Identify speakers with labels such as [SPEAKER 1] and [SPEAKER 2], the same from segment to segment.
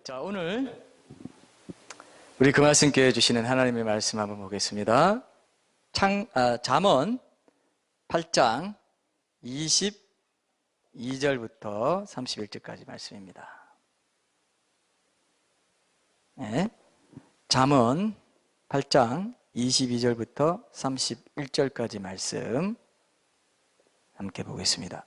[SPEAKER 1] 자, 오늘 우리 그 말씀께 주시는 하나님의 말씀 한번 보겠습니다. 잠언 8장 22절부터 31절까지 말씀입니다. 네. 잠언 8장 22절부터 31절까지 말씀 함께 보겠습니다.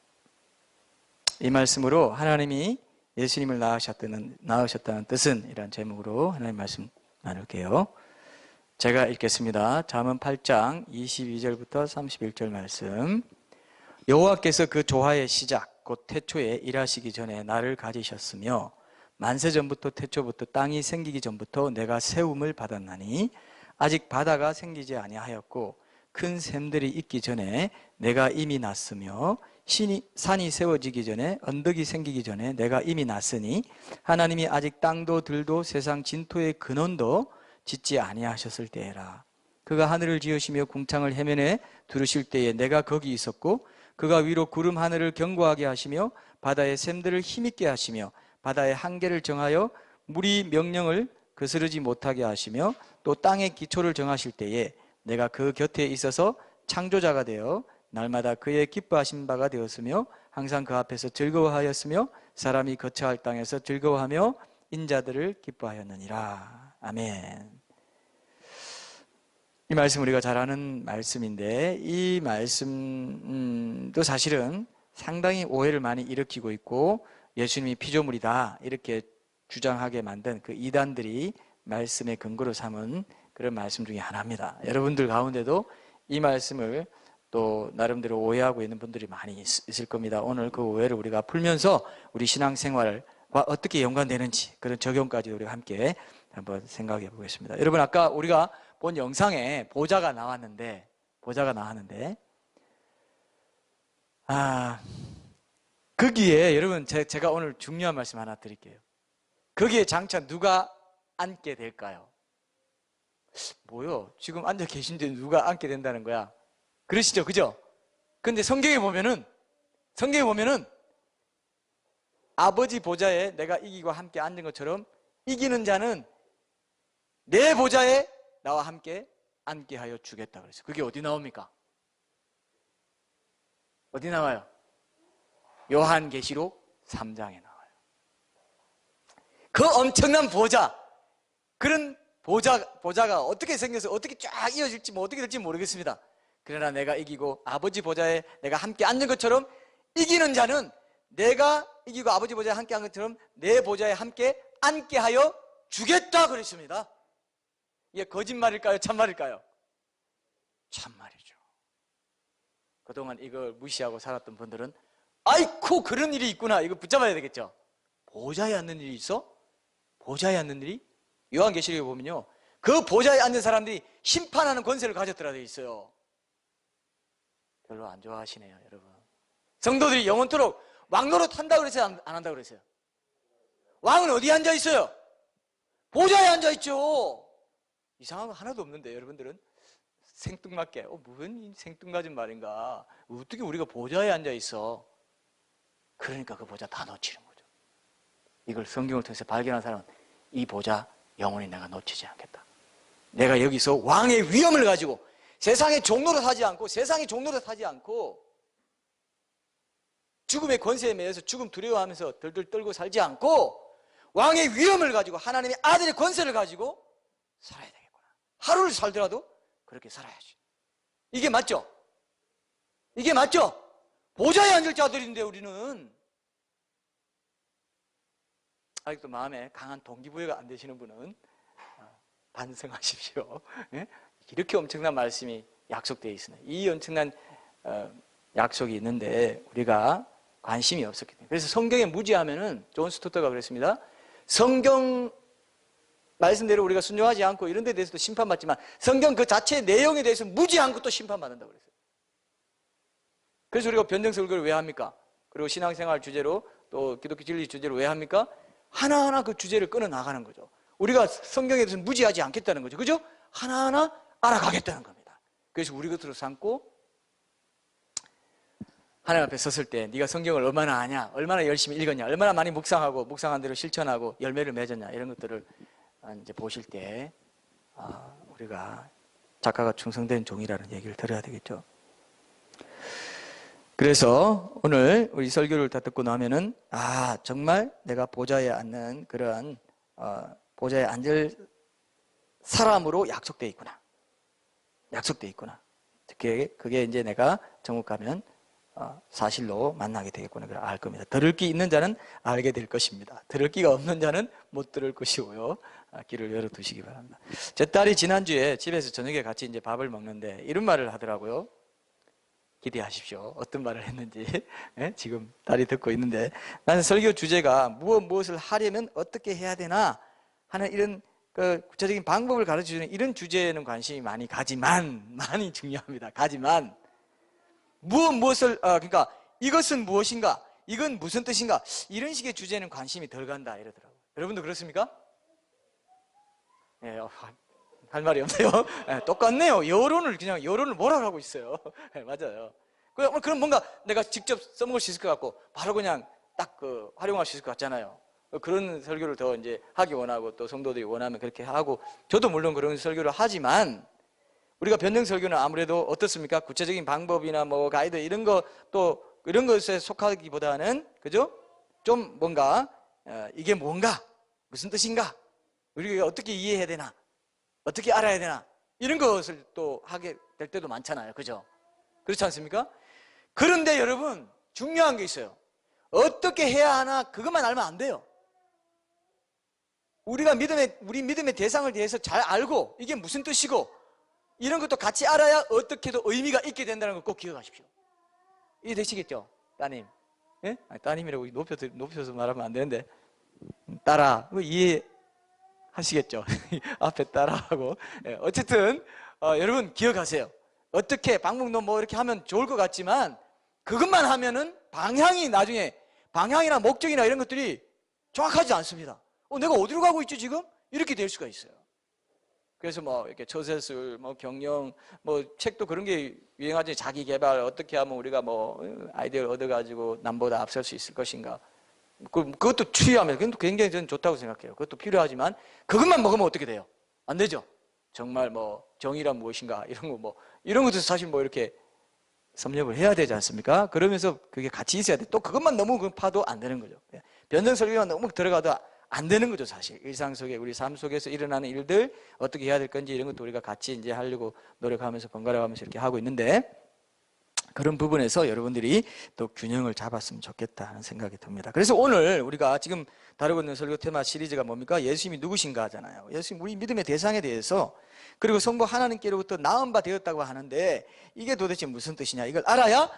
[SPEAKER 1] 이 말씀으로 하나님이 예수님을 낳으셨다는 뜻은 이란 제목으로 하나님 말씀 나눌게요. 제가 읽겠습니다. 잠언 8장 22절부터 31절 말씀. 여호와께서 그 조화의 시작 곧 태초에 일하시기 전에 나를 가지셨으며 만세 전부터 태초부터 땅이 생기기 전부터 내가 세움을 받았나니 아직 바다가 생기지 아니하였고 큰 샘들이 있기 전에 내가 이미 났으며 산이 세워지기 전에 언덕이 생기기 전에 내가 이미 났으니 하나님이 아직 땅도 들도 세상 진토의 근원도 짓지 아니하셨을 때에라. 그가 하늘을 지으시며 궁창을 해면에 두르실 때에 내가 거기 있었고 그가 위로 구름 하늘을 견고하게 하시며 바다의 샘들을 힘있게 하시며 바다의 한계를 정하여 물이 명령을 거스르지 못하게 하시며 또 땅의 기초를 정하실 때에 내가 그 곁에 있어서 창조자가 되어 날마다 그의 기뻐하신 바가 되었으며 항상 그 앞에서 즐거워하였으며 사람이 거처할 땅에서 즐거워하며 인자들을 기뻐하였느니라. 아멘. 이 말씀 우리가 잘 아는 말씀인데 이 말씀도 사실은 상당히 오해를 많이 일으키고 있고 예수님이 피조물이다 이렇게 주장하게 만든 그 이단들이 말씀의 근거로 삼은 그런 말씀 중에 하나입니다. 여러분들 가운데도 이 말씀을 또 나름대로 오해하고 있는 분들이 많이 있을 겁니다. 오늘 그 오해를 우리가 풀면서 우리 신앙생활과 어떻게 연관되는지 그런 적용까지 우리가 함께 한번 생각해 보겠습니다. 여러분 아까 우리가 본 영상에 보좌가 나왔는데 거기에 여러분 제가 오늘 중요한 말씀 하나 드릴게요. 거기에 장차 누가 앉게 될까요? 뭐요? 지금 앉아 계신데 누가 앉게 된다는 거야? 그러시죠? 그죠? 근데 성경에 보면은 아버지 보좌에 내가 이기고 함께 앉은 것처럼 이기는 자는 내 보좌에 나와 함께 앉게 하여 주겠다 그랬어요. 그게 어디 나옵니까? 어디 나와요? 요한계시록 3장에 나와요. 그 엄청난 보좌, 그런 보좌가 어떻게 생겨서 어떻게 쫙 이어질지 어떻게 될지 모르겠습니다. 그러나 내가 이기고 아버지 보좌에 내가 함께 앉는 것처럼 이기는 자는 내가 이기고 아버지 보좌에 함께 앉는 것처럼 내 보좌에 함께 앉게 하여 주겠다 그랬습니다. 이게 거짓말일까요? 참말일까요? 참말이죠. 그동안 이걸 무시하고 살았던 분들은 아이쿠 그런 일이 있구나 이거 붙잡아야 되겠죠. 보좌에 앉는 일이 있어? 보좌에 앉는 일이? 요한계시록에 보면요 그 보좌에 앉는 사람들이 심판하는 권세를 가졌더라 되어 있어요. 별로 안 좋아하시네요 여러분. 성도들이 영원토록 왕노릇 한다고 그랬어요? 안 한다고 그랬어요? 왕은 어디에 앉아 있어요? 보좌에 앉아 있죠. 이상한 거 하나도 없는데 여러분들은 생뚱맞게 무슨 생뚱맞은 말인가, 어떻게 우리가 보좌에 앉아 있어? 그러니까 그 보좌 다 놓치는 거죠. 이걸 성경을 통해서 발견한 사람은 이 보좌 영원히 내가 놓치지 않겠다. 내가 여기서 왕의 위엄을 가지고 세상의 종로로 사지 않고 죽음의 권세에 매여서 죽음 두려워하면서 덜덜 떨고 살지 않고 왕의 위엄을 가지고 하나님의 아들의 권세를 가지고 살아야 되겠구나. 하루를 살더라도 그렇게 살아야지. 이게 맞죠? 이게 맞죠? 보좌에 앉을 자들인데 우리는 아직도 마음에 강한 동기부여가 안 되시는 분은 반성하십시오. 이렇게 엄청난 말씀이 약속되어 있으나 이 엄청난 약속이 있는데 우리가 관심이 없었기 때문에. 그래서 성경에 무지하면은 존 스토터가 그랬습니다. 성경 말씀대로 우리가 순종하지 않고 이런 데 대해서도 심판받지만 성경 그 자체의 내용에 대해서 무지한 것도 심판받는다고 그랬어요. 그래서 우리가 변정설교를 왜 합니까? 그리고 신앙생활 주제로 또 기독교 진리 주제로 왜 합니까? 하나하나 그 주제를 끊어 나가는 거죠. 우리가 성경에 대해서 무지하지 않겠다는 거죠. 그죠? 하나하나 알아가겠다는 겁니다. 그래서 우리 것으로 삼고 하나님 앞에 섰을 때 네가 성경을 얼마나 아냐, 얼마나 열심히 읽었냐, 얼마나 많이 묵상하고 묵상한 대로 실천하고 열매를 맺었냐, 이런 것들을 이제 보실 때 우리가 작가가 충성된 종이라는 얘기를 들어야 되겠죠. 그래서 오늘 우리 설교를 다 듣고 나면은 정말 내가 보좌에 앉는 그런 보좌에 앉을 사람으로 약속돼 있구나. 약속돼 있구나. 그게 이제 내가 천국 가면 사실로 만나게 되겠구나. 그걸 알 겁니다. 들을 귀 있는 자는 알게 될 것입니다. 들을 귀가 없는 자는 못 들을 것이고요. 귀를 열어두시기 바랍니다. 제 딸이 지난주에 집에서 저녁에 같이 이제 밥을 먹는데 이런 말을 하더라고요. 기대하십시오. 어떤 말을 했는지. 지금 딸이 듣고 있는데, 나는 설교 주제가 무엇을 하려면 어떻게 해야 되나 하는 이런 구체적인 방법을 가르쳐주는 이런 주제에는 관심이 많이 가지만, 많이 중요합니다. 가지만 무엇을 그러니까 이것은 무엇인가, 이건 무슨 뜻인가, 이런 식의 주제는 관심이 덜 간다 이러더라고요. 여러분도 그렇습니까? 할 말이 없네요. 똑같네요. 여론을 몰아가고 있어요. 맞아요. 그럼 뭔가 내가 직접 써먹을 수 있을 것 같고, 바로 그냥 딱 활용할 수 있을 것 같잖아요. 그런 설교를 더 이제 하기 원하고, 또 성도들이 원하면 그렇게 하고, 저도 물론 그런 설교를 하지만, 우리가 변증 설교는 아무래도 어떻습니까? 구체적인 방법이나 뭐 가이드 이런 거, 또 이런 것에 속하기보다는, 그죠? 좀 뭔가, 이게 뭔가, 무슨 뜻인가, 우리가 어떻게 이해해야 되나, 어떻게 알아야 되나, 이런 것을 또 하게 될 때도 많잖아요. 그죠? 그렇지 않습니까? 그런데 여러분, 중요한 게 있어요. 어떻게 해야 하나, 그것만 알면 안 돼요. 우리 믿음의 대상을 대해서 잘 알고, 이게 무슨 뜻이고, 이런 것도 같이 알아야 어떻게도 의미가 있게 된다는 걸 꼭 기억하십시오. 이해되시겠죠? 따님. 예? 따님이라고 높여서 말하면 안 되는데, 따라. 이해하시겠죠? 앞에 따라하고. 어쨌든, 여러분 기억하세요. 어떻게, 방법론 뭐 이렇게 하면 좋을 것 같지만, 그것만 하면은 나중에 방향이나 목적이나 이런 것들이 정확하지 않습니다. 내가 어디로 가고 있지 지금? 이렇게 될 수가 있어요. 그래서 뭐 이렇게 처세술, 뭐 경영, 뭐 책도 그런 게 유행하지. 자기 개발 어떻게 하면 우리가 뭐 아이디어를 얻어가지고 남보다 앞설 수 있을 것인가. 그것도 추이하면 그것도 굉장히 저는 좋다고 생각해요. 그것도 필요하지만 그것만 먹으면 어떻게 돼요? 안 되죠. 정말 뭐 정의란 무엇인가 이런 것도 사실 뭐 이렇게 섭렵을 해야 되지 않습니까? 그러면서 그게 같이 있어야 돼. 또 그것만 너무 파도 안 되는 거죠. 변증 설교만 너무 들어가도 안 되는 거죠, 사실. 일상 속에, 우리 삶 속에서 일어나는 일들, 어떻게 해야 될 건지 이런 것도 우리가 같이 이제 하려고 노력하면서 번갈아 가면서 이렇게 하고 있는데, 그런 부분에서 여러분들이 또 균형을 잡았으면 좋겠다 하는 생각이 듭니다. 그래서 오늘 우리가 지금 다루고 있는 설교 테마 시리즈가 뭡니까? 예수님이 누구신가 하잖아요. 예수님, 우리 믿음의 대상에 대해서, 그리고 성부 하나님께로부터 낳은 바 되었다고 하는데, 이게 도대체 무슨 뜻이냐? 이걸 알아야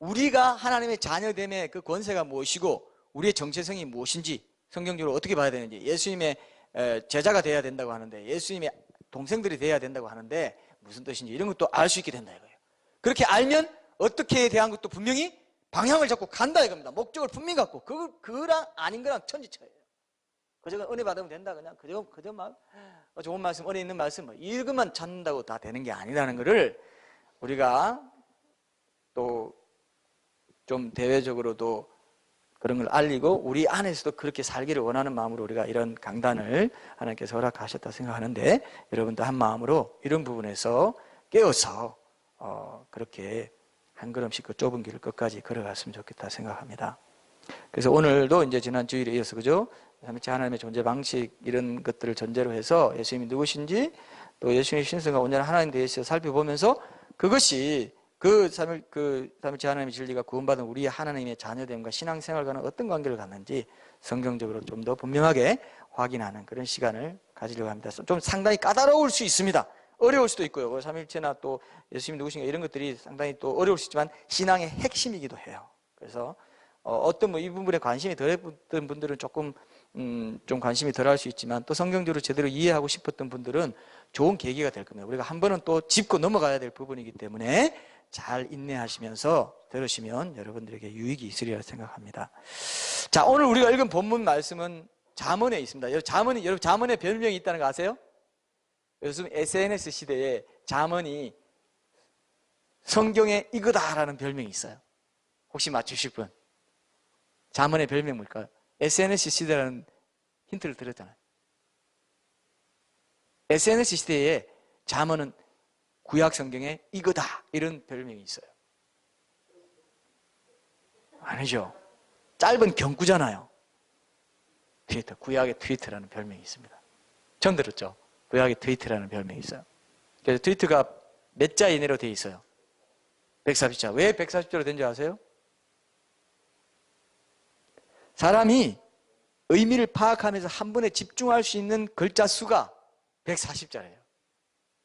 [SPEAKER 1] 우리가 하나님의 자녀됨의 그 권세가 무엇이고, 우리의 정체성이 무엇인지, 성경적으로 어떻게 봐야 되는지, 예수님의 제자가 되어야 된다고 하는데, 예수님의 동생들이 되어야 된다고 하는데 무슨 뜻인지 이런 것도 알 수 있게 된다 이거예요. 그렇게 알면 어떻게에 대한 것도 분명히 방향을 잡고 간다 이겁니다. 목적을 분명히 갖고, 그거랑 아닌 거랑 천지차이에요. 그저 은혜 받으면 된다, 그냥 그저 막 좋은 말씀, 은혜 있는 말씀 이것만 찾는다고 다 되는 게 아니라는 거를 우리가 또 좀 대외적으로도 그런 걸 알리고, 우리 안에서도 그렇게 살기를 원하는 마음으로 우리가 이런 강단을 하나님께서 허락하셨다 생각하는데, 여러분도 한 마음으로 이런 부분에서 깨어서 그렇게 한 걸음씩 그 좁은 길을 끝까지 걸어갔으면 좋겠다 생각합니다. 그래서 오늘도 이제 지난 주일에 이어서, 그죠? 삼위일체 하나님의 존재 방식, 이런 것들을 전제로 해서 예수님이 누구신지, 또 예수님의 신성과 온전한 하나님에 대해서 살펴보면서, 그것이 삼위일체 하나님의 진리가 구원받은 우리 하나님의 자녀됨과 신앙생활과는 어떤 관계를 갖는지 성경적으로 좀 더 분명하게 확인하는 그런 시간을 가지려고 합니다. 좀 상당히 까다로울 수 있습니다. 어려울 수도 있고요. 삼위일체나 또 예수님이 누구신가 이런 것들이 상당히 또 어려울 수 있지만 신앙의 핵심이기도 해요. 그래서 어떤 이 부분에 관심이 덜했던 분들은 조금 좀 관심이 덜할 수 있지만, 또 성경적으로 제대로 이해하고 싶었던 분들은 좋은 계기가 될 겁니다. 우리가 한 번은 또 짚고 넘어가야 될 부분이기 때문에 잘 인내하시면서 들으시면 여러분들에게 유익이 있으리라 생각합니다. 자, 오늘 우리가 읽은 본문 말씀은 잠언에 있습니다. 여러분 잠언에 별명이 있다는 거 아세요? 요즘 SNS 시대에 잠언이 성경에 이거다라는 별명이 있어요. 혹시 맞추실 분? 잠언의 별명 뭘까요? SNS 시대라는 힌트를 드렸잖아요. SNS 시대에 잠언은 구약 성경에 이거다 이런 별명이 있어요. 아니죠. 짧은 경구잖아요. 트위터, 구약의 트위터라는 별명이 있습니다. 처음 들었죠? 구약의 트위터라는 별명이 있어요. 그래서 트위터가 몇 자 이내로 되어 있어요? 140자. 왜 140자로 된지 아세요? 사람이 의미를 파악하면서 한 번에 집중할 수 있는 글자 수가 140자예요.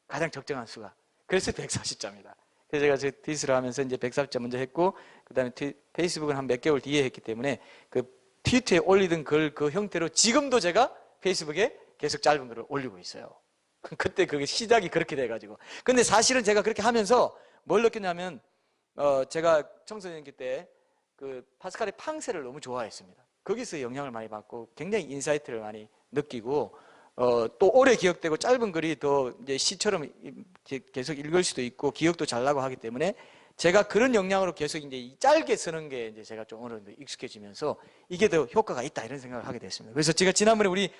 [SPEAKER 1] 가장 적정한 수가. 그래서 140자입니다. 그래서 제가 제 트윗을 하면서 이제 140자 먼저 했고, 그 다음에 페이스북은 한 몇 개월 뒤에 했기 때문에 그 트위터에 올리던 글 그 형태로 지금도 제가 페이스북에 계속 짧은 글을 올리고 있어요. 그때 그게 시작이 그렇게 돼가지고. 근데 사실은 제가 그렇게 하면서 뭘 느꼈냐면, 제가 청소년기 때 그 파스칼의 팡세를 너무 좋아했습니다. 거기서 영향을 많이 받고 굉장히 인사이트를 많이 느끼고, 또 오래 기억되고 짧은 글이 더 이제 시처럼 계속 읽을 수도 있고 기억도 잘 나고 하기 때문에 제가 그런 영향으로 계속 이제 짧게 쓰는 게 이제 제가 좀 어느 정도 익숙해지면서 이게 더 효과가 있다 이런 생각을 하게 됐습니다. 그래서 제가 지난번에 우리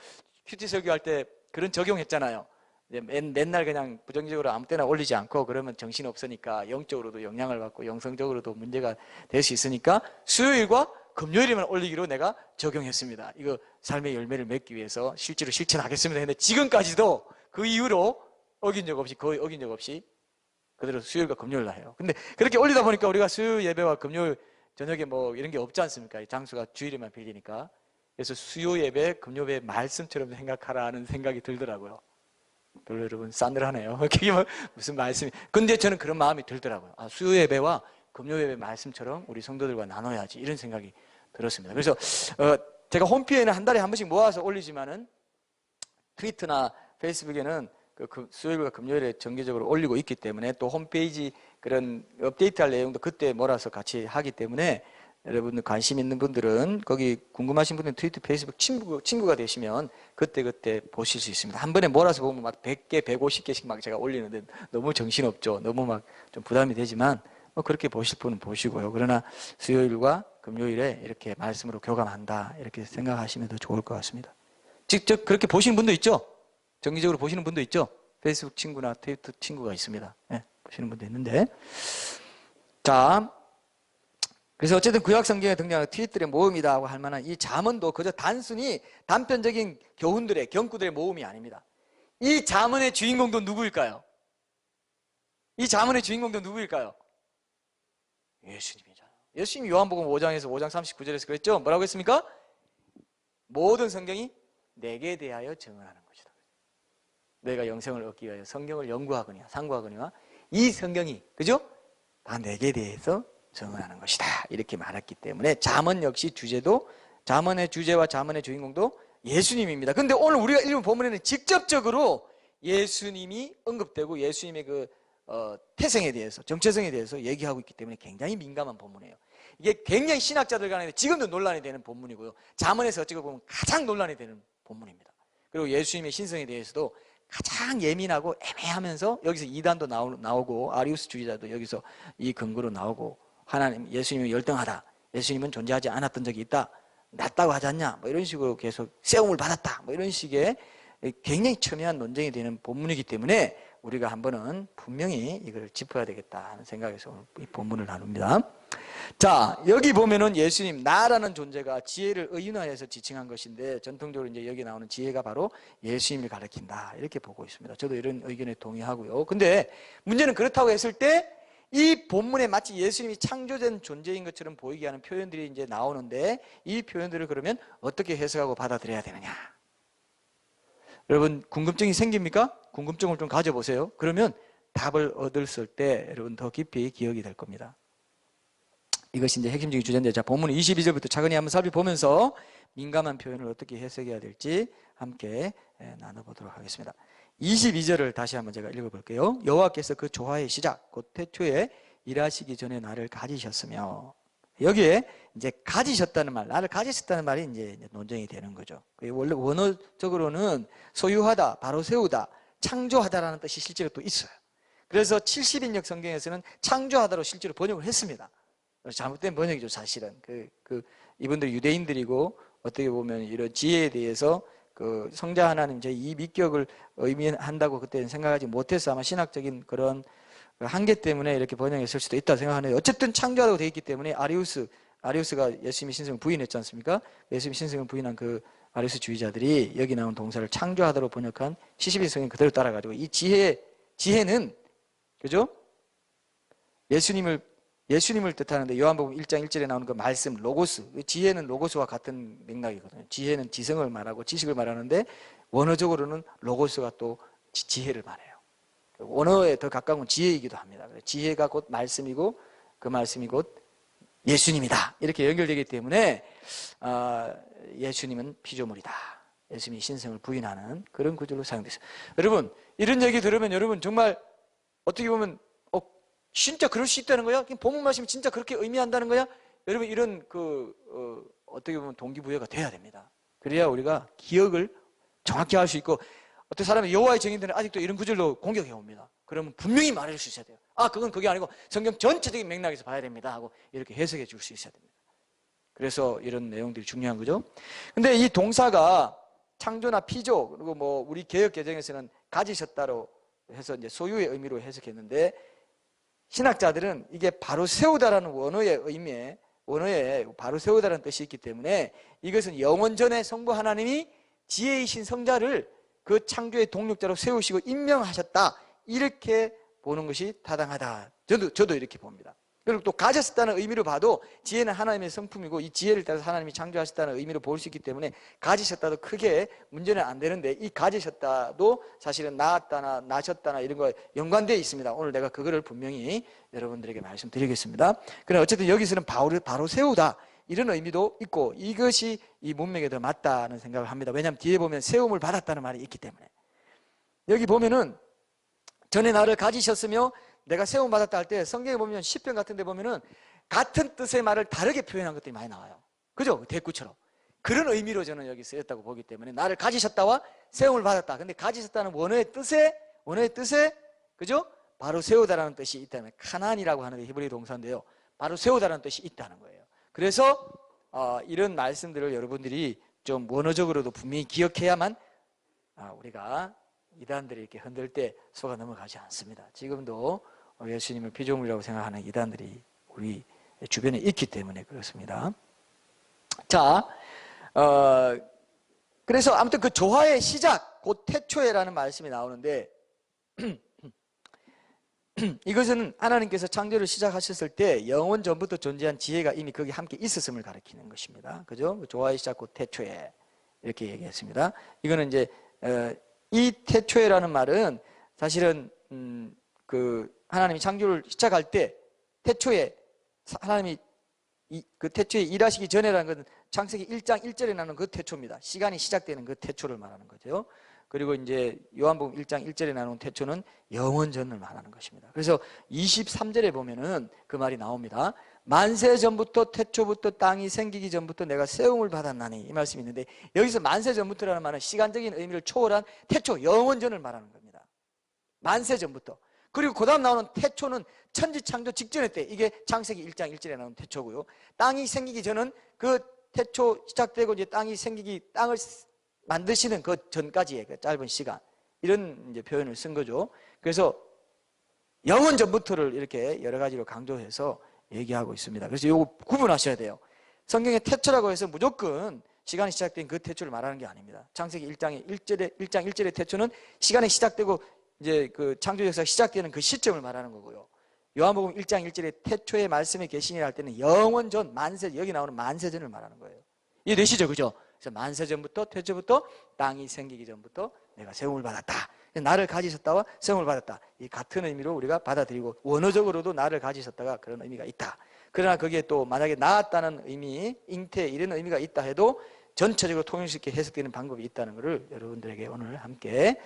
[SPEAKER 1] 큐티 설교할 때 그런 적용했잖아요. 맨날 그냥 부정적으로 아무 때나 올리지 않고 그러면 정신 없으니까 영적으로도 영향을 받고 영성적으로도 문제가 될 수 있으니까 수요일과 금요일에만 올리기로 내가 적용했습니다. 이거 삶의 열매를 맺기 위해서 실제로 실천하겠습니다. 근데 지금까지도 그 이후로 어긴 적 없이 거의 어긴 적 없이 그대로 수요일과 금요일 날 해요. 근데 그렇게 올리다 보니까 우리가 수요일 예배와 금요일 저녁에 뭐 이런 게 없지 않습니까? 장소가 주일에만 빌리니까. 그래서 수요 예배, 금요 예배 말씀처럼 생각하라는 생각이 들더라고요. 별로 여러분 싸늘하네요. 그게 뭐 무슨 말씀이. 근데 저는 그런 마음이 들더라고요. 아, 수요 예배와 금요 예배 말씀처럼 우리 성도들과 나눠야지 이런 생각이 들었습니다. 그래서 제가 홈페이지에는 한 달에 한 번씩 모아서 올리지만은 트위터나 페이스북에는 그 수요일과 금요일에 정기적으로 올리고 있기 때문에 또 홈페이지 그런 업데이트할 내용도 그때 몰아서 같이 하기 때문에 여러분들 관심 있는 분들은 거기 궁금하신 분들은 트위터, 페이스북 친구가 되시면 그때 보실 수 있습니다. 한 번에 몰아서 보면 막 100개, 150개씩 막 제가 올리는데 너무 정신없죠. 너무 막 좀 부담이 되지만 뭐 그렇게 보실 분은 보시고요. 그러나 수요일과 금요일에 이렇게 말씀으로 교감한다 이렇게 생각하시면 더 좋을 것 같습니다. 직접 그렇게 보시는 분도 있죠? 정기적으로 보시는 분도 있죠? 페이스북 친구나 트위터 친구가 있습니다. 네, 보시는 분도 있는데. 자, 그래서 어쨌든 구약 성경에 등장하는 트윗들의 모음이라고 할 만한 이 잠언도 그저 단순히 단편적인 교훈들의 경구들의 모음이 아닙니다. 이 잠언의 주인공도 누구일까요? 이 잠언의 주인공도 누구일까요? 예수님이잖아요. 예수님이 요한복음 5장에서 5장 39절에서 그랬죠? 뭐라고 했습니까? 모든 성경이 내게 대하여 증언하는 것이다. 너희가 영생을 얻기 위하여 성경을 연구하거니와 상고하거니와 이 성경이 그죠? 다 내게 대해서 증언하는 것이다. 이렇게 말했기 때문에 잠언 역시 주제도 잠언의 주제와 잠언의 주인공도 예수님입니다. 근데 오늘 우리가 읽은 본문에는 직접적으로 예수님이 언급되고 예수님의 그 태생에 대해서 정체성에 대해서 얘기하고 있기 때문에 굉장히 민감한 본문이에요. 이게 굉장히 신학자들 간에 지금도 논란이 되는 본문이고요. 잠언에서 어찌 보면 가장 논란이 되는 본문입니다. 그리고 예수님의 신성에 대해서도 가장 예민하고 애매하면서 여기서 이단도 나오고 아리우스 주의자도 여기서 이 근거로 나오고 하나님 예수님이 열등하다. 예수님은 존재하지 않았던 적이 있다. 낫다고 하지 않냐. 뭐 이런 식으로 계속 세움을 받았다. 뭐 이런 식의 굉장히 첨예한 논쟁이 되는 본문이기 때문에 우리가 한번은 분명히 이걸 짚어야 되겠다 하는 생각에서 오늘 이 본문을 나눕니다. 자, 여기 보면은 예수님 나라는 존재가 지혜를 의인화해서 지칭한 것인데 전통적으로 이제 여기 나오는 지혜가 바로 예수님을 가리킨다 이렇게 보고 있습니다. 저도 이런 의견에 동의하고요. 근데 문제는 그렇다고 했을 때 이 본문에 마치 예수님이 창조된 존재인 것처럼 보이게 하는 표현들이 이제 나오는데 이 표현들을 그러면 어떻게 해석하고 받아들여야 되느냐? 여러분 궁금증이 생깁니까? 궁금증을 좀 가져보세요. 그러면 답을 얻었을 때 여러분 더 깊이 기억이 될 겁니다. 이것이 이제 핵심적인 주제인데 자 본문 22절부터 차근히 한번 살펴보면서 민감한 표현을 어떻게 해석해야 될지 함께 나눠보도록 하겠습니다. 22절을 다시 한번 제가 읽어볼게요. 여호와께서 그 조화의 시작 곧 태초에 일하시기 전에 나를 가지셨으며 여기에 이제 가지셨다는 말, 나를 가지셨다는 말이 이제 논쟁이 되는 거죠. 원래 원어적으로는 소유하다, 바로 세우다, 창조하다라는 뜻이 실제로 또 있어요. 그래서 70인역 성경에서는 창조하다로 실제로 번역을 했습니다. 잘못된 번역이죠, 사실은. 이분들 유대인들이고 어떻게 보면 이런 지혜에 대해서 그 성자 하나님 제2 미격을 의미한다고 그때는 생각하지 못해서 아마 신학적인 그런 한계 때문에 이렇게 번역했을 수도 있다 생각하는데, 어쨌든 창조하다고 되어 있기 때문에 아리우스가 예수님의 신성을 부인했지 않습니까? 예수님의 신성을 부인한 그 아리우스 주의자들이 여기 나온 동사를 창조하다로 번역한 70인 성경 그대로 따라가지고 이 지혜는 그죠? 예수님을 뜻하는데 요한복음 1장 1절에 나오는 그 말씀 로고스, 지혜는 로고스와 같은 맥락이거든요. 지혜는 지성을 말하고 지식을 말하는데 원어적으로는 로고스가 또 지혜를 말해요. 원어에 더 가까운 건 지혜이기도 합니다. 지혜가 곧 말씀이고 그 말씀이 곧 예수님이다, 이렇게 연결되기 때문에 예수님은 피조물이다, 예수님이 신성을 부인하는 그런 구절로 사용됐어요. 여러분, 이런 얘기 들으면 여러분 정말 어떻게 보면 진짜 그럴 수 있다는 거야? 본문 말씀이 진짜 그렇게 의미한다는 거야? 여러분, 이런 어떻게 보면 동기부여가 돼야 됩니다. 그래야 우리가 기억을 정확히 할 수 있고, 어떤 사람이 여호와의 증인들은 아직도 이런 구절로 공격해 옵니다. 그러면 분명히 말해줄 수 있어야 돼요. 그건 그게 아니고 성경 전체적인 맥락에서 봐야 됩니다 하고 이렇게 해석해 줄 수 있어야 됩니다. 그래서 이런 내용들이 중요한 거죠. 근데 이 동사가 창조나 피조, 그리고 뭐 우리 개역 개정에서는 가지셨다로 해서 이제 소유의 의미로 해석했는데, 신학자들은 이게 바로 세우다라는 원어의 바로 세우다라는 뜻이 있기 때문에 이것은 영원전에 성부 하나님이 지혜이신 성자를 그 창조의 동력자로 세우시고 임명하셨다, 이렇게 보는 것이 타당하다. 저도 이렇게 봅니다. 그리고 또 가졌다는 의미로 봐도 지혜는 하나님의 성품이고 이 지혜를 따라서 하나님이 창조하셨다는 의미로 볼 수 있기 때문에 가지셨다도 크게 문제는 안 되는데, 이 가지셨다도 사실은 낳았다나 나셨다나 이런 거에 연관되어 있습니다. 오늘 내가 그거를 분명히 여러분들에게 말씀드리겠습니다. 그러나 어쨌든 여기서는 바로 세우다, 이런 의미도 있고 이것이 이 문맥에 더 맞다는 생각을 합니다. 왜냐하면 뒤에 보면 세움을 받았다는 말이 있기 때문에. 여기 보면은 전에 나를 가지셨으며 내가 세움 받았다 할 때 성경에 보면 시편 같은 데 보면은 같은 뜻의 말을 다르게 표현한 것들이 많이 나와요. 그죠? 대꾸처럼. 그런 의미로 저는 여기 쓰였다고 보기 때문에 나를 가지셨다와 세움을 받았다. 근데 가지셨다는 원어의 뜻에 그죠? 바로 세우다라는 뜻이 있다는, 카난이라고 하는 게 히브리 동사인데요. 바로 세우다라는 뜻이 있다는 거예요. 그래서 이런 말씀들을 여러분들이 좀 원어적으로도 분명히 기억해야만 우리가 이단들이 이렇게 흔들 때 속아 넘어가지 않습니다. 지금도 예수님을 피조물이라고 생각하는 이단들이 우리 주변에 있기 때문에 그렇습니다. 자, 그래서 아무튼 그 조화의 시작, 곧 태초에라는 말씀이 나오는데 이것은 하나님께서 창조를 시작하셨을 때 영원 전부터 존재한 지혜가 이미 거기 함께 있었음을 가리키는 것입니다. 그죠? 조화의 시작, 곧 태초에, 이렇게 얘기했습니다. 이거는 이제 이 태초에라는 말은 사실은 하나님이 창조를 시작할 때 태초에 하나님이 그 태초에 일하시기 전에라는 것은 창세기 1장 1절에 나오는 그 태초입니다. 시간이 시작되는 그 태초를 말하는 거죠. 그리고 이제 요한복음 1장 1절에 나오는 태초는 영원전을 말하는 것입니다. 그래서 23절에 보면은 그 말이 나옵니다. 만세 전부터, 태초부터, 땅이 생기기 전부터 내가 세움을 받았나니, 이 말씀이 있는데, 여기서 만세 전부터라는 말은 시간적인 의미를 초월한 태초, 영원전을 말하는 겁니다. 만세 전부터. 그리고 그 다음 나오는 태초는 천지창조 직전의 때, 이게 창세기 1장 1절에 나오는 태초고요. 땅이 생기기 전은 그 태초 시작되고 이제 땅이 생기기, 땅을 만드시는 그 전까지의 그 짧은 시간, 이런 이제 표현을 쓴 거죠. 그래서 영원 전부터를 이렇게 여러 가지로 강조해서 얘기하고 있습니다. 그래서 이거 구분하셔야 돼요. 성경의 태초라고 해서 무조건 시간이 시작된 그 태초를 말하는 게 아닙니다. 창세기 1장 1절의 태초는 시간이 시작되고 이제 그 창조 역사가 시작되는 그 시점을 말하는 거고요. 요한복음 1장 1절에 태초의 말씀에 계시니라 할 때는 영원전, 만세, 여기 나오는 만세전을 말하는 거예요. 이해되시죠? 그죠? 그래서 만세전부터, 태초부터, 땅이 생기기 전부터 내가 세움을 받았다. 나를 가지셨다와 세움을 받았다. 이 같은 의미로 우리가 받아들이고, 원어적으로도 나를 가지셨다가 그런 의미가 있다. 그러나 거기에 또 만약에 낳았다는 의미, 잉태, 이런 의미가 있다 해도 전체적으로 통일시켜 해석되는 방법이 있다는 것을 여러분들에게 오늘 함께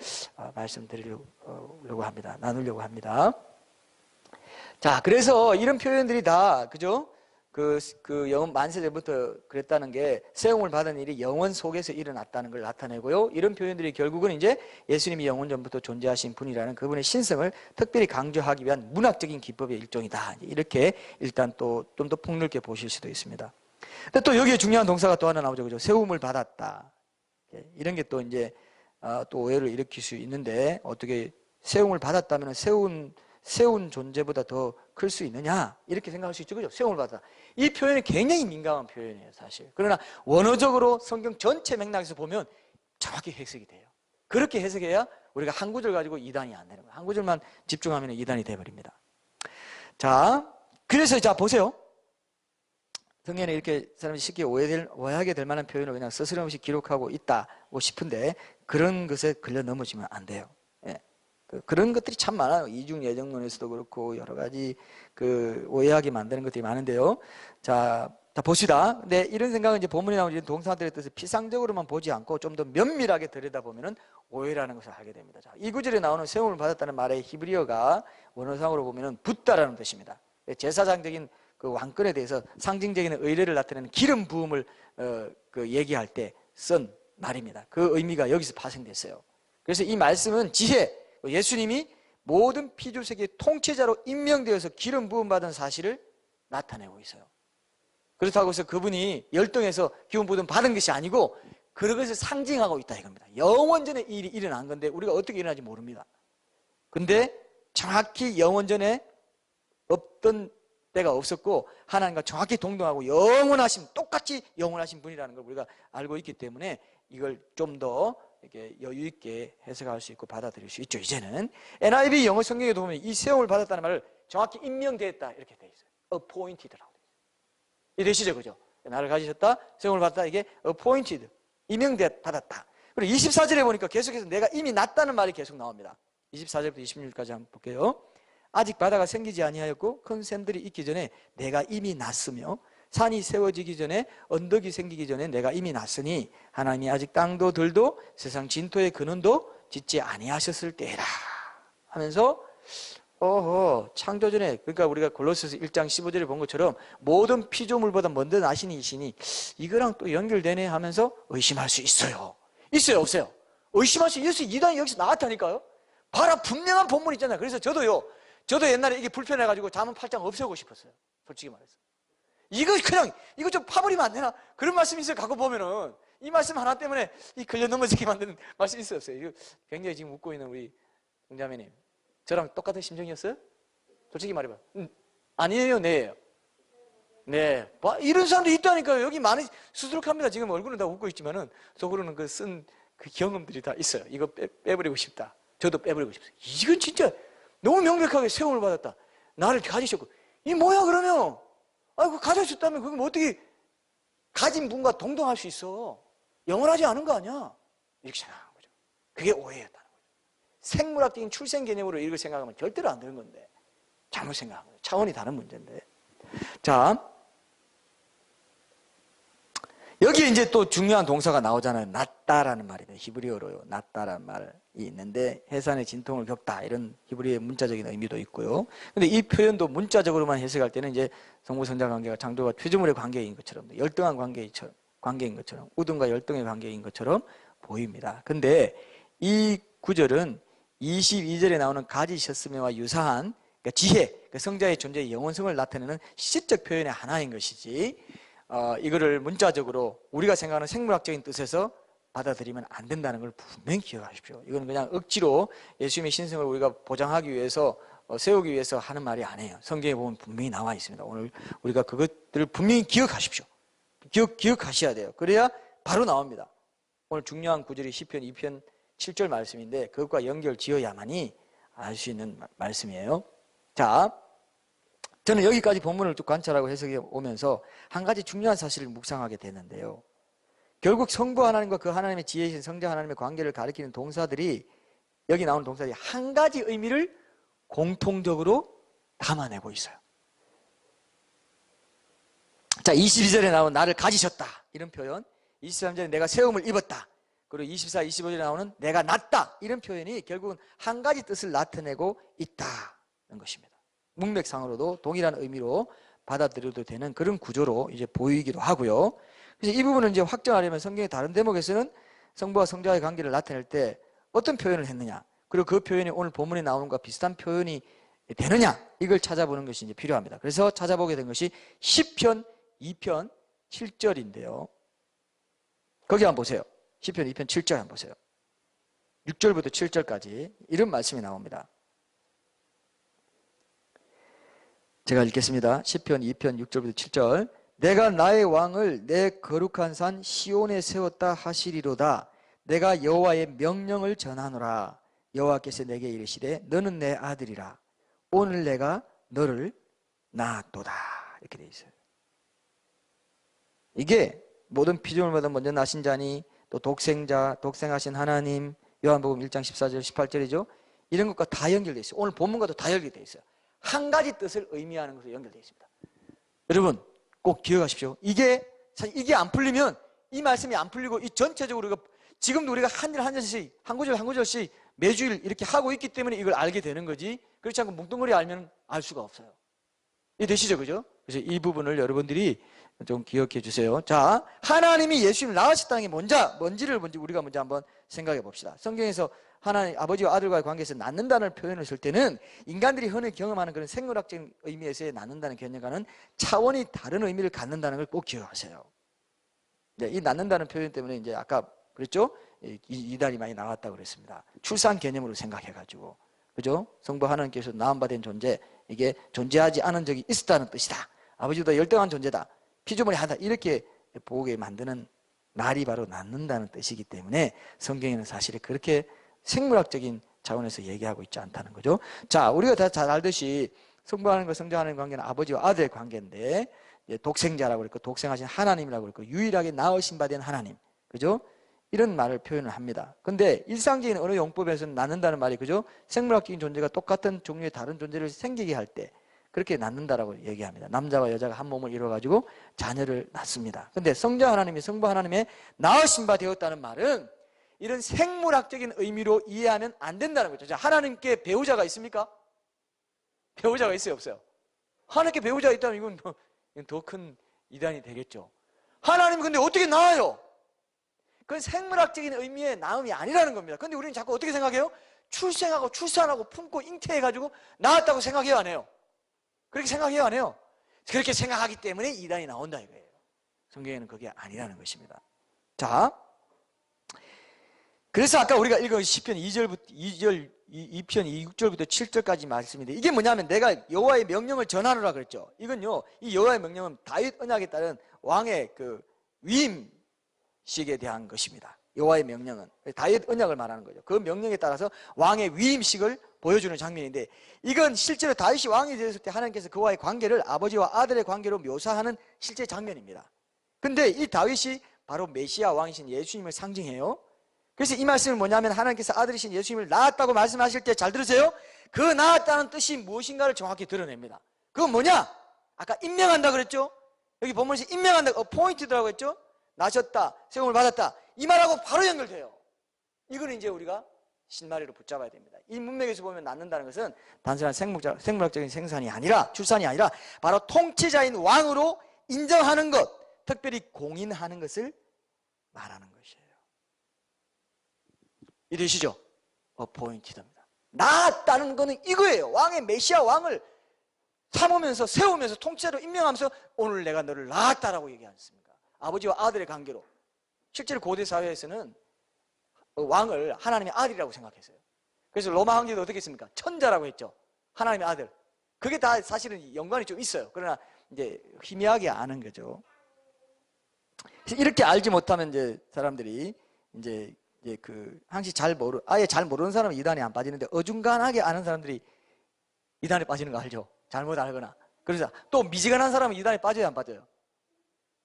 [SPEAKER 1] 말씀드리려고 합니다. 나누려고 합니다. 자, 그래서 이런 표현들이 다, 그죠? 영원 만세 전부터 그랬다는 게 세움을 받은 일이 영원 속에서 일어났다는 걸 나타내고요. 이런 표현들이 결국은 이제 예수님이 영원 전부터 존재하신 분이라는 그분의 신성을 특별히 강조하기 위한 문학적인 기법의 일종이다. 이렇게 일단 또 좀 더 폭넓게 보실 수도 있습니다. 근데 또 여기에 중요한 동사가 또 하나 나오죠. 그죠? 세움을 받았다. 이런 게 또 이제 또 오해를 일으킬 수 있는데 어떻게 세움을 받았다면 세운 존재보다 더 클 수 있느냐 이렇게 생각할 수 있죠. 그죠? 세움을 받았다. 이 표현이 굉장히 민감한 표현이에요, 사실. 그러나 원어적으로 성경 전체 맥락에서 보면 정확히 해석이 돼요. 그렇게 해석해야 우리가 한 구절 가지고 이단이 안 되는 거예요. 한 구절만 집중하면 이단이 돼버립니다. 자, 그래서 자 보세요. 성경에 이렇게 사람이 쉽게 오해하게 될 만한 표현을 그냥 스스럼없이 기록하고 있다고 싶은데 그런 것에 걸려 넘어지면 안 돼요. 예. 그런 것들이 참 많아요. 이중 예정론에서도 그렇고 여러 가지 오해하게 만드는 것들이 많은데요. 자 봅시다. 근데 이런 생각은 이제 본문에 나오는 동사들의 뜻을 피상적으로만 보지 않고 좀 더 면밀하게 들여다보면 오해라는 것을 알게 됩니다. 자, 이 구절에 나오는 세움을 받았다는 말의 히브리어가 원어상으로 보면 붓다라는 뜻입니다. 제사장적인 그 왕권에 대해서 상징적인 의례를 나타내는 기름 부음을 얘기할 때 쓴 말입니다. 그 의미가 여기서 파생됐어요. 그래서 이 말씀은 지혜, 예수님이 모든 피조세계의 통치자로 임명되어서 기름 부음 받은 사실을 나타내고 있어요. 그렇다고 해서 그분이 열등해서 기름 부음 받은 것이 아니고 그런 것을 상징하고 있다 이겁니다. 영원전에 이 일이 일어난 건데 우리가 어떻게 일어나는지 모릅니다. 근데 정확히 영원전에 없던 때가 없었고 하나님과 정확히 동등하고 영원하신, 똑같이 영원하신 분이라는 걸 우리가 알고 있기 때문에 이걸 좀 더 이렇게 여유 있게 해석할 수 있고 받아들일 수 있죠. 이제는 NIV 영어 성경에도 보면 이 세움을 받았다는 말을 정확히 임명되었다 이렇게 돼 있어요. appointed라고 돼 있어요. 이해되시죠? 그죠? 나를 가지셨다, 세움을 받았다, 이게 appointed, 임명받았다. 그리고 24절에 보니까 계속해서 내가 이미 났다는 말이 계속 나옵니다. 24절부터 26절까지 한번 볼게요. 아직 바다가 생기지 아니하였고 큰 샘들이 있기 전에 내가 이미 났으며 산이 세워지기 전에 언덕이 생기기 전에 내가 이미 났으니 하나님이 아직 땅도 들도 세상 진토의 근원도 짓지 아니하셨을 때라 하면서 창조전에, 그러니까 우리가 골로새서 1장 15절에 본 것처럼 모든 피조물보다 먼저 나신 이시니 이거랑 또 연결되네 하면서 의심할 수 있어요. 있어요, 없어요? 의심할 수 있어요. 이단이 여기서 나왔다니까요. 봐라, 분명한 본문 있잖아요. 그래서 저도 옛날에 이게 불편해가지고 잠언 8장 없애고 싶었어요. 솔직히 말해서. 이거 좀 파버리면 안 되나? 그런 말씀이 있어요. 갖고 보면은. 이 말씀 하나 때문에 이 걸려 넘어지게 만드는 말씀이 있어요, 없어요? 이거 굉장히 지금 웃고 있는 우리 동자매님. 저랑 똑같은 심정이었어요? 솔직히 말해봐. 아니에요, 네예요? 네. 이런 사람들이 있다니까요. 여기 많이 수두룩합니다. 지금 얼굴은 다 웃고 있지만은 속으로는 그 경험들이 다 있어요. 이거 빼버리고 싶다. 저도 빼버리고 싶어요. 이건 진짜 너무 명백하게 세움을 받았다. 나를 가지셨고. 이 뭐야, 그러면? 아이고, 가졌었다면 그건 어떻게 가진 분과 동등할 수 있어? 영원하지 않은 거 아니야? 이렇게 생각한 거죠. 그게 오해였다는 거죠. 생물학적인 출생 개념으로 이걸 생각하면 절대로 안 되는 건데 잘못 생각한 거죠. 차원이 다른 문제인데. 자, 여기에 이제 또 중요한 동사가 나오잖아요. 낫다라는 말이에요. 히브리어로요. 낫다라는 말이 있는데 해산의 진통을 겪다, 이런 히브리어의 문자적인 의미도 있고요. 근데 이 표현도 문자적으로만 해석할 때는 이제 성부성자 관계가 창조와 피조물의 관계인 것처럼, 열등한 관계인 것처럼, 우등과 열등의 관계인 것처럼 보입니다. 근데 이 구절은 22절에 나오는 가지셨으며와 유사한, 그러니까 지혜, 성자의 존재의 영원성을 나타내는 시적 표현의 하나인 것이지, 이거를 문자적으로 우리가 생각하는 생물학적인 뜻에서 받아들이면 안 된다는 걸 분명히 기억하십시오. 이건 그냥 억지로 예수님의 신성을 우리가 보장하기 위해서, 세우기 위해서 하는 말이 아니에요. 성경에 보면 분명히 나와 있습니다. 오늘 우리가 그것들을 분명히 기억하십시오. 기억하셔야 돼요. 그래야 바로 나옵니다. 오늘 중요한 구절이 시편 2편 7절 말씀인데 그것과 연결 지어야만이 알 수 있는 말씀이에요. 자, 저는 여기까지 본문을 쭉 관찰하고 해석해 오면서 한 가지 중요한 사실을 묵상하게 되는데요. 결국 성부 하나님과 그 하나님의 지혜이신 성자 하나님의 관계를 가리키는 동사들이, 여기 나오는 동사들이 한 가지 의미를 공통적으로 담아내고 있어요. 자, 22절에 나오는 나를 가지셨다, 이런 표현, 23절에 내가 세움을 입었다, 그리고 24, 25절에 나오는 내가 났다, 이런 표현이 결국은 한 가지 뜻을 나타내고 있다는 것입니다. 문맥상으로도 동일한 의미로 받아들여도 되는 그런 구조로 이제 보이기도 하고요. 그래서 이 부분을 이제 확정하려면 성경의 다른 대목에서는 성부와 성자의 관계를 나타낼 때 어떤 표현을 했느냐, 그리고 그 표현이 오늘 본문에 나오는 것과 비슷한 표현이 되느냐, 이걸 찾아보는 것이 이제 필요합니다. 그래서 찾아보게 된 것이 시편 2편 7절인데요. 거기 한번 보세요. 시편 2편 7절 한번 보세요. 6절부터 7절까지 이런 말씀이 나옵니다. 제가 읽겠습니다. 시편 2편 6절부터 7절. 내가 나의 왕을 내 거룩한 산 시온에 세웠다 하시리로다. 내가 여호와의 명령을 전하노라. 여호와께서 내게 이르시되 너는 내 아들이라. 오늘 내가 너를 낳았도다. 이렇게 돼 있어요. 이게 모든 피조물보다 먼저 나신 자니, 또 독생자, 독생하신 하나님, 요한복음 1장 14절 18절이죠. 이런 것과 다 연결되어 있어요. 오늘 본문과도 다 연결되어 있어요. 한 가지 뜻을 의미하는 것으로 연결되어 있습니다. 여러분 꼭 기억하십시오. 이게 안 풀리면, 이 말씀이 안 풀리고 이 전체적으로 지금도 우리가 한 일 한 절씩, 한 구절 한 구절씩 매주일 이렇게 하고 있기 때문에 이걸 알게 되는 거지, 그렇지 않고 뭉뚱그리 알면 알 수가 없어요. 이해되시죠? 그죠? 그래서 이 부분을 여러분들이 좀 기억해 주세요. 자, 하나님이 예수님을 낳으셨다는 게 뭔지를 우리가 먼저 한번 생각해 봅시다. 성경에서 하나님 아버지와 아들과의 관계에서 낳는다는 표현을 쓸 때는 인간들이 흔히 경험하는 그런 생물학적인 의미에서의 낳는다는 개념과는 차원이 다른 의미를 갖는다는 걸 꼭 기억하세요. 네, 이 낳는다는 표현 때문에 이제 아까 그랬죠? 이단이 많이 나왔다고 그랬습니다. 출산 개념으로 생각해가지고, 그죠? 성부 하나님께서 낳음받은 존재, 이게 존재하지 않은 적이 있었다는 뜻이다. 아버지보다 열등한 존재다. 피조물이 하다. 이렇게 보게 만드는 말이 바로 낳는다는 뜻이기 때문에 성경에는 사실 그렇게 생물학적인 차원에서 얘기하고 있지 않다는 거죠. 자, 우리가 다 잘 알듯이 성부 하나님과 성자 하나님의 관계는 아버지와 아들의 관계인데, 독생자라고 그랬고 독생하신 하나님이라고 그랬고 유일하게 낳으신 바 된 하나님, 그죠? 이런 말을 표현을 합니다. 근데 일상적인 언어 용법에서는 낳는다는 말이, 그죠? 생물학적인 존재가 똑같은 종류의 다른 존재를 생기게 할 때 그렇게 낳는다라고 얘기합니다. 남자와 여자가 한 몸을 이루어가지고 자녀를 낳습니다. 근데 성자 하나님이 성부 하나님의 낳으신 바 되었다는 말은 이런 생물학적인 의미로 이해하면 안 된다는 거죠. 자, 하나님께 배우자가 있습니까? 배우자가 있어요, 없어요? 하나님께 배우자가 있다면 이건 더 큰 이단이 되겠죠. 하나님은 근데 어떻게 낳아요? 그건 생물학적인 의미의 낳음이 아니라는 겁니다. 근데 우리는 자꾸 어떻게 생각해요? 출생하고 출산하고 품고 잉태해가지고 낳았다고 생각해요, 안 해요? 그렇게 생각해요, 안 해요? 그렇게 생각하기 때문에 이단이 나온다 이거예요. 성경에는 그게 아니라는 것입니다. 자, 그래서 아까 우리가 읽은 시편 2편 6절부터 7절까지 말씀인데, 이게 뭐냐면 내가 여호와의 명령을 전하노라 그랬죠. 이건요, 이 여호와의 명령은 다윗 언약에 따른 왕의 그 위임식에 대한 것입니다. 여호와의 명령은 다윗 언약을 말하는 거죠. 그 명령에 따라서 왕의 위임식을 보여주는 장면인데, 이건 실제로 다윗이 왕이 되었을 때 하나님께서 그와의 관계를 아버지와 아들의 관계로 묘사하는 실제 장면입니다. 근데 이 다윗이 바로 메시아 왕이신 예수님을 상징해요. 그래서 이 말씀은 뭐냐면 하나님께서 아들이신 예수님을 낳았다고 말씀하실 때 잘 들으세요. 그 낳았다는 뜻이 무엇인가를 정확히 드러냅니다. 그건 뭐냐? 아까 임명한다 그랬죠? 여기 본문에서 임명한다, appointed라고 했죠? 낳으셨다, 세움을 받았다, 이 말하고 바로 연결돼요. 이거는 이제 우리가 신마리로 붙잡아야 됩니다. 이 문맥에서 보면 낳는다는 것은 단순한 생물학적인 생산이 아니라, 출산이 아니라 바로 통치자인 왕으로 인정하는 것, 특별히 공인하는 것을 말하는 것이에요. 이해되시죠? appointed입니다. 낳았다는 것은 이거예요. 왕의 메시아 왕을 삼으면서 세우면서 통치자로 임명하면서 오늘 내가 너를 낳았다라고 얘기하지 않습니까? 아버지와 아들의 관계로. 실제로 고대 사회에서는 왕을 하나님의 아들이라고 생각했어요. 그래서 로마 황제도 어떻게 했습니까? 천자라고 했죠. 하나님의 아들. 그게 다 사실은 연관이 좀 있어요. 그러나 이제 희미하게 아는 거죠. 이렇게 알지 못하면 이제 사람들이 이제 항시 아예 잘 모르는 사람은 이단에 안 빠지는데, 어중간하게 아는 사람들이 이단에 빠지는 거 알죠? 잘못 알거나. 그래서 또 미지근한 사람은 이단에 빠져요, 안 빠져요?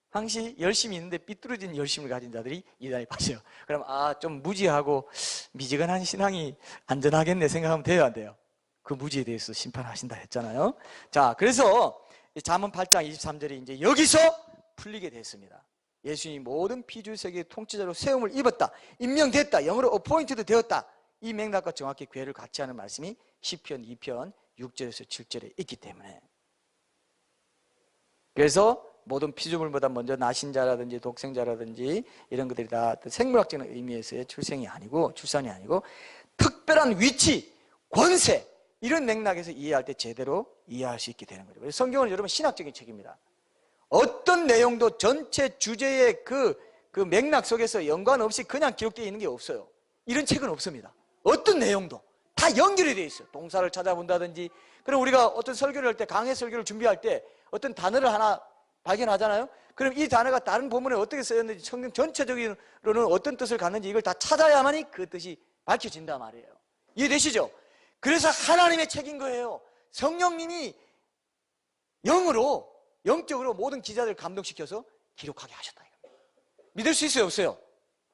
[SPEAKER 1] 항시 열심히 있는데 삐뚤어진 열심을 가진 자들이 이단에 빠져요. 그럼 좀 무지하고 미지근한 신앙이 안전하겠네 생각하면 돼요, 안 돼요? 그 무지에 대해서 심판하신다 했잖아요. 자, 그래서 잠언 8장 23절이 이제 여기서 풀리게 됐습니다. 예수님이 모든 피조의 세계의 통치자로 세움을 입었다, 임명됐다, 영어로 appointed 되었다, 이 맥락과 정확히 궤를 같이 하는 말씀이 시편 2편 6절에서 7절에 있기 때문에, 그래서 모든 피조물보다 먼저 나신 자라든지 독생자라든지 이런 것들이 다 생물학적인 의미에서의 출산이 아니고 특별한 위치, 권세 이런 맥락에서 이해할 때 제대로 이해할 수 있게 되는 거죠. 그래서 성경은 여러분 신학적인 책입니다. 어떤 내용도 전체 주제의 그 맥락 속에서 연관 없이 그냥 기록되어 있는 게 없어요. 이런 책은 없습니다. 어떤 내용도 다 연결이 되어 있어요. 동사를 찾아본다든지. 그럼 우리가 어떤 설교를 할 때, 강해 설교를 준비할 때 어떤 단어를 하나 발견하잖아요. 그럼 이 단어가 다른 본문에 어떻게 쓰였는지, 성경 전체적으로는 어떤 뜻을 갖는지 이걸 다 찾아야만이 그 뜻이 밝혀진단 말이에요. 이해되시죠? 그래서 하나님의 책인 거예요. 성령님이 영적으로 모든 기자들을 감동시켜서 기록하게 하셨다 이겁니다. 믿을 수 있어요, 없어요?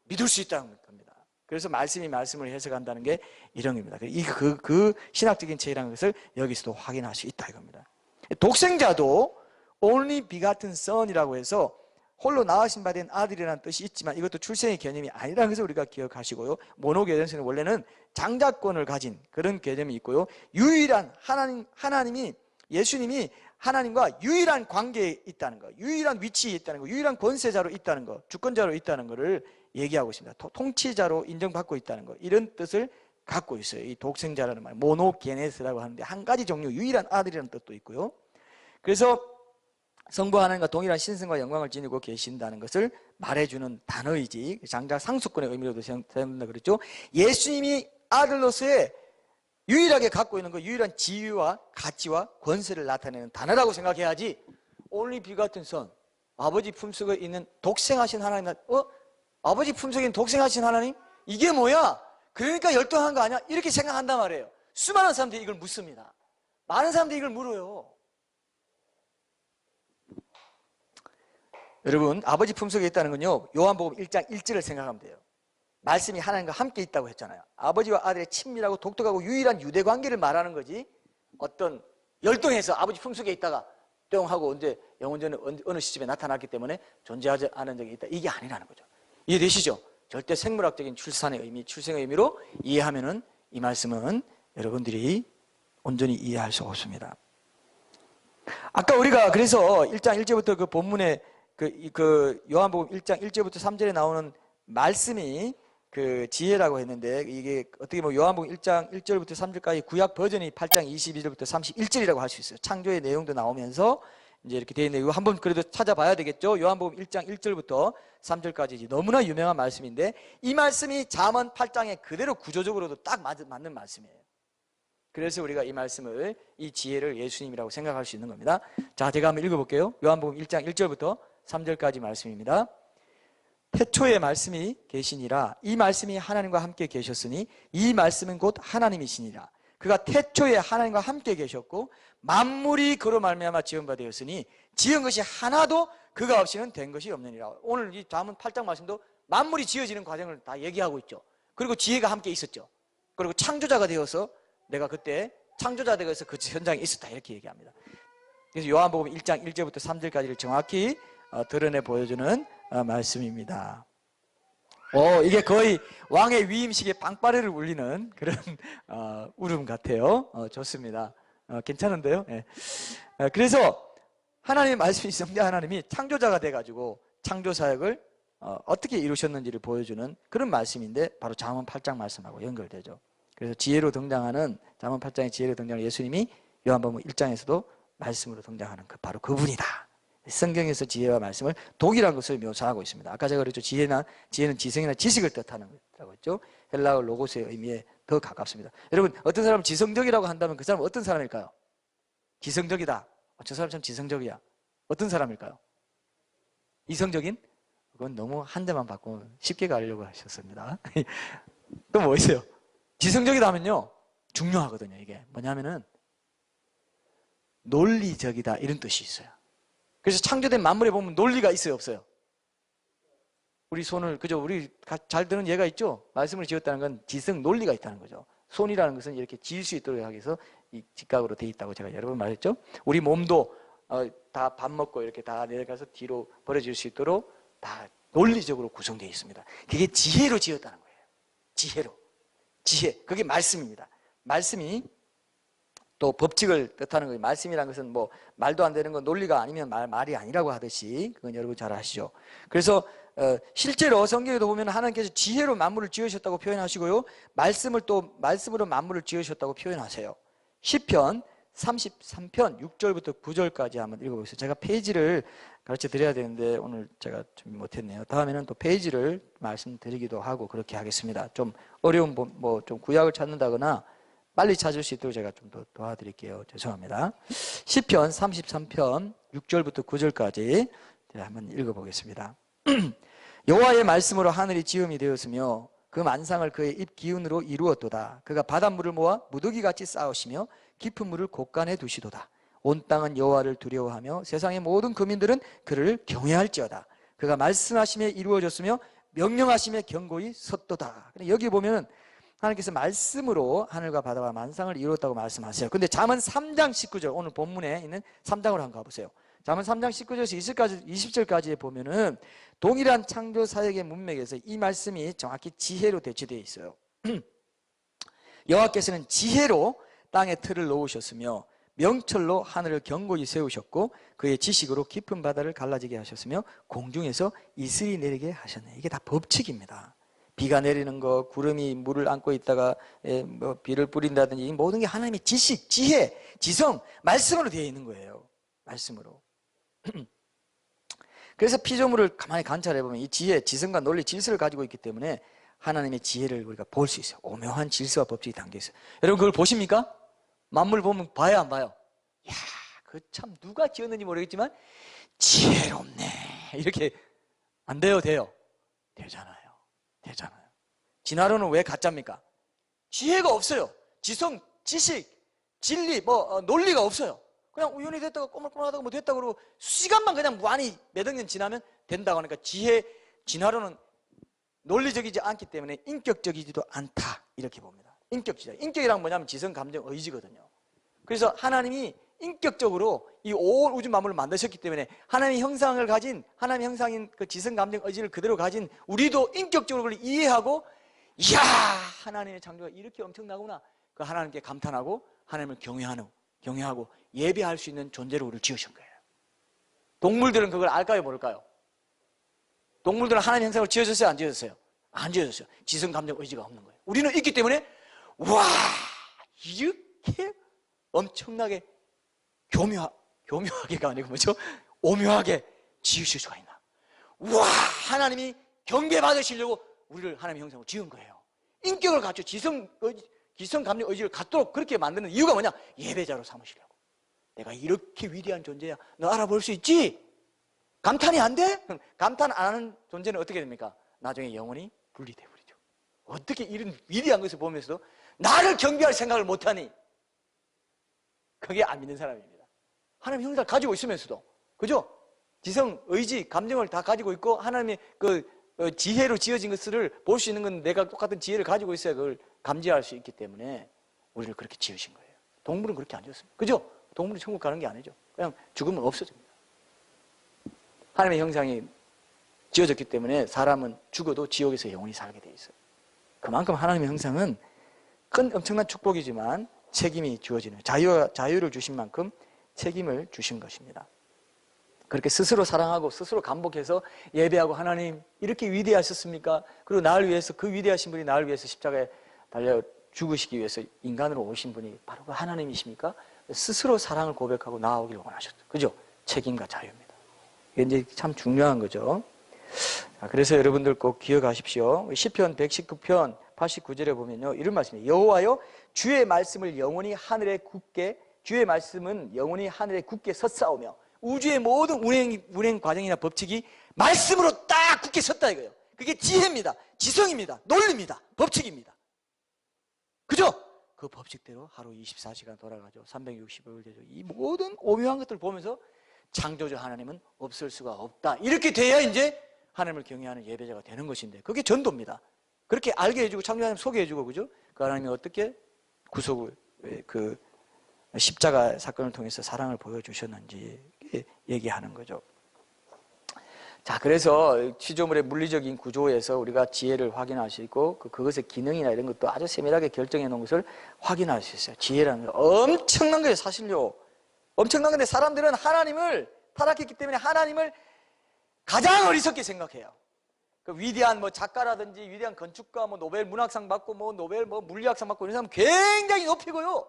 [SPEAKER 1] 믿을 수 있다는 겁니다. 그래서 말씀이 말씀을 해석한다는 게 이런 겁니다. 그 신학적인 책이라는 것을 여기서도 확인할 수 있다 이겁니다. 독생자도 only begotten son이라고 해서 홀로 낳으신 바 된 아들이라는 뜻이 있지만 이것도 출생의 개념이 아니라는 것을 우리가 기억하시고요. 모노게네스는 원래는 장자권을 가진 그런 개념이 있고요. 유일한 하나님이 예수님이 하나님과 유일한 관계에 있다는 것, 유일한 위치에 있다는 것, 유일한 권세자로 있다는 것, 주권자로 있다는 것을 얘기하고 있습니다. 통치자로 인정받고 있다는 것, 이런 뜻을 갖고 있어요. 이 독생자라는 말, 모노게네스라고 하는데 한 가지 종류 유일한 아들이라는 뜻도 있고요. 그래서 성부 하나님과 동일한 신성과 영광을 지니고 계신다는 것을 말해주는 단어이지 장자 상수권의 의미로도 사용된다 그랬죠. 예수님이 아들로서의 유일하게 갖고 있는 그 유일한 지위와 가치와 권세를 나타내는 단어라고 생각해야지. only begotten son, 아버지 품속에 있는 독생하신 하나님, 아버지 품속에 있는 독생하신 하나님? 이게 뭐야? 그러니까 열등한 거 아니야? 이렇게 생각한단 말이에요. 수많은 사람들이 이걸 묻습니다. 많은 사람들이 이걸 물어요. 여러분, 아버지 품속에 있다는 건요, 요한복음 1장 1절을 생각하면 돼요. 말씀이 하나님과 함께 있다고 했잖아요. 아버지와 아들의 친밀하고 독특하고 유일한 유대관계를 말하는 거지, 어떤 열동해서 아버지 품속에 있다가 뿅 하고 언제 영원전에 어느 시점에 나타났기 때문에 존재하지 않은 적이 있다, 이게 아니라는 거죠. 이해되시죠? 절대 생물학적인 출산의 의미, 출생의 의미로 이해하면은 이 말씀은 여러분들이 온전히 이해할 수 없습니다. 아까 우리가 그래서 1장 1절부터 그 본문에 그 요한복음 1장 1절부터 3절에 나오는 말씀이 그 지혜라고 했는데, 이게 어떻게 보면 요한복음 1장 1절부터 3절까지 구약 버전이 8장 22절부터 31절이라고 할 수 있어요. 창조의 내용도 나오면서 이제 이렇게 되어 있는데, 이거 한번 그래도 찾아봐야 되겠죠. 요한복음 1장 1절부터 3절까지 너무나 유명한 말씀인데, 이 말씀이 잠언 8장에 그대로 구조적으로도 딱 맞는 말씀이에요. 그래서 우리가 이 말씀을, 이 지혜를 예수님이라고 생각할 수 있는 겁니다. 자, 제가 한번 읽어볼게요. 요한복음 1장 1절부터 3절까지 말씀입니다. 태초에 말씀이 계시니라. 이 말씀이 하나님과 함께 계셨으니 이 말씀은 곧 하나님이시니라. 그가 태초에 하나님과 함께 계셨고 만물이 그로 말미암아 지은 바 되었으니 지은 것이 하나도 그가 없이는 된 것이 없느니라. 오늘 이 잠언 8장 말씀도 만물이 지어지는 과정을 다 얘기하고 있죠. 그리고 지혜가 함께 있었죠. 그리고 창조자가 되어서 내가 그때 창조자 되어서 그 현장에 있었다, 이렇게 얘기합니다. 그래서 요한복음 1장 1절부터 3절까지를 정확히 드러내 보여주는 말씀입니다. 이게 거의 왕의 위임식에 빵빠레를 울리는 그런 울음 같아요. 좋습니다. 괜찮은데요? 네. 그래서 하나님의 말씀이 성자 하나님이 창조자가 돼가지고 창조 사역을 어떻게 이루셨는지를 보여주는 그런 말씀인데, 바로 잠언 8장 말씀하고 연결되죠. 그래서 지혜로 등장하는, 잠언 8장의 지혜로 등장하는 예수님이 요한복음 1장에서도 말씀으로 등장하는 바로 그분이다. 성경에서 지혜와 말씀을 동일한 것을 묘사하고 있습니다. 아까 제가 그랬죠. 지혜는 지성이나 지식을 뜻하는 것이라고 했죠. 헬라어 로고스의 의미에 더 가깝습니다. 여러분, 어떤 사람을 지성적이라고 한다면 그 사람은 어떤 사람일까요? 지성적이다. 저 사람 참 지성적이야. 어떤 사람일까요? 이성적인? 그건 너무 한 대만 받고 쉽게 가려고 하셨습니다. 또 뭐 있어요? 지성적이다 하면요, 중요하거든요. 이게 뭐냐면은 논리적이다, 이런 뜻이 있어요. 그래서 창조된 만물에 보면 논리가 있어요, 없어요? 우리 손을, 그죠? 우리 잘 드는 예가 있죠? 말씀을 지었다는 건 지성, 논리가 있다는 거죠. 손이라는 것은 이렇게 지을 수 있도록 하기 위해서 이 직각으로 되어 있다고 제가 여러 번 말했죠? 우리 몸도 다 밥 먹고 이렇게 다 내려가서 뒤로 벌어질 수 있도록 다 논리적으로 구성되어 있습니다. 그게 지혜로 지었다는 거예요. 지혜로. 지혜. 그게 말씀입니다. 말씀이 또 법칙을 뜻하는 거예요. 말씀이라는 것은 뭐 말도 안 되는 건 논리가 아니면 말이 아니라고 하듯이 그건 여러분 잘 아시죠. 그래서 실제로 성경에도 보면 하나님께서 지혜로 만물을 지으셨다고 표현하시고요, 말씀으로 만물을 지으셨다고 표현하세요. 시편 33편 6절부터 9절까지 한번 읽어보겠습니다. 제가 페이지를 가르쳐 드려야 되는데 오늘 제가 준비 못했네요. 다음에는 또 페이지를 말씀드리기도 하고 그렇게 하겠습니다. 좀 어려운 뭐 좀 구약을 찾는다거나 빨리 찾을 수 있도록 제가 좀 더 도와드릴게요. 죄송합니다. 시편 33편 6절부터 9절까지 한번 읽어보겠습니다. 여호와의 말씀으로 하늘이 지음이 되었으며 그 만상을 그의 입 기운으로 이루었도다. 그가 바닷물을 모아 무더기같이 쌓으시며 깊은 물을 곳간에 두시도다. 온 땅은 여호와를 두려워하며 세상의 모든 거민들은 그를 경외할지어다. 그가 말씀하심에 이루어졌으며 명령하심에 견고히 섰도다. 여기 보면 하나님께서 말씀으로 하늘과 바다와 만상을 이루었다고 말씀하세요. 근데 잠언 3장 19절, 오늘 본문에 있는 3장으로 한번 가보세요. 잠언 3장 19절에서 20절까지에 보면은 동일한 창조 사역의 문맥에서 이 말씀이 정확히 지혜로 대치되어 있어요. 여호와께서는 지혜로 땅에 틀을 놓으셨으며 명철로 하늘을 견고히 세우셨고 그의 지식으로 깊은 바다를 갈라지게 하셨으며 공중에서 이슬이 내리게 하셨네. 이게 다 법칙입니다. 비가 내리는 거, 구름이 물을 안고 있다가 뭐 비를 뿌린다든지 이 모든 게 하나님의 지식, 지혜, 지성, 말씀으로 되어 있는 거예요. 말씀으로. 그래서 피조물을 가만히 관찰해 보면 이 지혜, 지성과 논리, 질서를 가지고 있기 때문에 하나님의 지혜를 우리가 볼 수 있어요. 오묘한 질서와 법칙이 담겨 있어요. 여러분 그걸 보십니까? 만물 보면 봐요, 안 봐요? 야, 그 참 누가 지었는지 모르겠지만 지혜롭네. 이렇게 안 돼요, 돼요? 되잖아요. 되잖아요. 진화론은 왜 가짜입니까? 지혜가 없어요. 지성, 지식, 진리, 논리가 없어요. 그냥 우연히 됐다가 꼬물꼬물하다가 뭐 됐다고 그러고 시간만 그냥 무한히 몇 억 년 지나면 된다고 하니까 진화론은 논리적이지 않기 때문에 인격적이지도 않다. 이렇게 봅니다. 인격지자. 인격이란 뭐냐면 지성, 감정, 의지거든요. 그래서 하나님이 인격적으로 이 온 우주 만물을 만드셨기 때문에 하나님의 형상을 가진, 하나님의 형상인 그 지성, 감정, 의지를 그대로 가진 우리도 인격적으로 그걸 이해하고, 이야, 하나님의 창조가 이렇게 엄청나구나. 그 하나님께 감탄하고 하나님을 경외하고 예배할 수 있는 존재로 우리를 지으신 거예요. 동물들은 그걸 알까요, 모를까요? 동물들은 하나님의 형상으로 지어졌어요, 안 지어졌어요? 안 지어졌어요. 지성, 감정, 의지가 없는 거예요. 우리는 있기 때문에 와, 이렇게 엄청나게 교묘하게가 아니고 뭐죠? 오묘하게 지으실 수가 있나? 와, 하나님이 경배받으시려고 우리를 하나님의 형상으로 지은 거예요. 인격을 갖춰 지성, 감정, 의지를 갖도록 그렇게 만드는 이유가 뭐냐? 예배자로 삼으시려고. 내가 이렇게 위대한 존재야. 너 알아볼 수 있지? 감탄이 안 돼? 감탄 안 하는 존재는 어떻게 됩니까? 나중에 영원히 분리돼 버리죠. 어떻게 이런 위대한 것을 보면서도 나를 경배할 생각을 못하니? 그게 안 믿는 사람입니다. 하나님의 형상을 가지고 있으면서도, 그죠? 지성, 의지, 감정을 다 가지고 있고 하나님의 그 지혜로 지어진 것을 볼 수 있는 건 내가 똑같은 지혜를 가지고 있어야 그걸 감지할 수 있기 때문에 우리를 그렇게 지으신 거예요. 동물은 그렇게 안 지었습니다. 그죠? 동물은 천국 가는 게 아니죠. 그냥 죽으면 없어집니다. 하나님의 형상이 지어졌기 때문에 사람은 죽어도 지옥에서 영원히 살게 돼 있어요. 그만큼 하나님의 형상은 큰 엄청난 축복이지만 책임이 주어지는, 자유를 주신 만큼 책임을 주신 것입니다. 그렇게 스스로 사랑하고 스스로 감복해서 예배하고, 하나님 이렇게 위대하셨습니까? 그리고 나를 위해서, 그 위대하신 분이 나를 위해서 십자가에 달려 죽으시기 위해서 인간으로 오신 분이 바로 그 하나님이십니까? 스스로 사랑을 고백하고 나아오길 원하셨죠. 그죠? 책임과 자유입니다. 이게 이제 참 중요한 거죠. 그래서 여러분들 꼭 기억하십시오. 시편 119편 89절에 보면요, 이런 말씀이에요. 여호와여, 주의 말씀을 영원히 하늘에 굳게, 주의 말씀은 영원히 하늘에 굳게 섰사오며, 우주의 모든 운행 과정이나 법칙이 말씀으로 딱 굳게 섰다 이거예요. 그게 지혜입니다. 지성입니다. 논리입니다. 법칙입니다. 그죠? 그 법칙대로 하루 24시간 돌아가죠. 365일 되죠. 이 모든 오묘한 것들을 보면서 창조주 하나님은 없을 수가 없다. 이렇게 돼야 이제 하나님을 경외하는 예배자가 되는 것인데, 그게 전도입니다. 그렇게 알게 해주고 창조주 하나님 소개해 주고, 그죠? 그 하나님이 어떻게 구속을, 그 십자가 사건을 통해서 사랑을 보여주셨는지 얘기하는 거죠. 자, 그래서 피조물의 물리적인 구조에서 우리가 지혜를 확인할 수 있고 그것의 기능이나 이런 것도 아주 세밀하게 결정해 놓은 것을 확인할 수 있어요. 지혜라는 거 엄청난 거예요, 사실요. 엄청난 건데 사람들은 하나님을 타락했기 때문에 하나님을 가장 어리석게 생각해요. 그 위대한 뭐 작가라든지 위대한 건축가, 뭐 노벨 문학상 받고 뭐 노벨 뭐 물리학상 받고 이런 사람 굉장히 높이고요.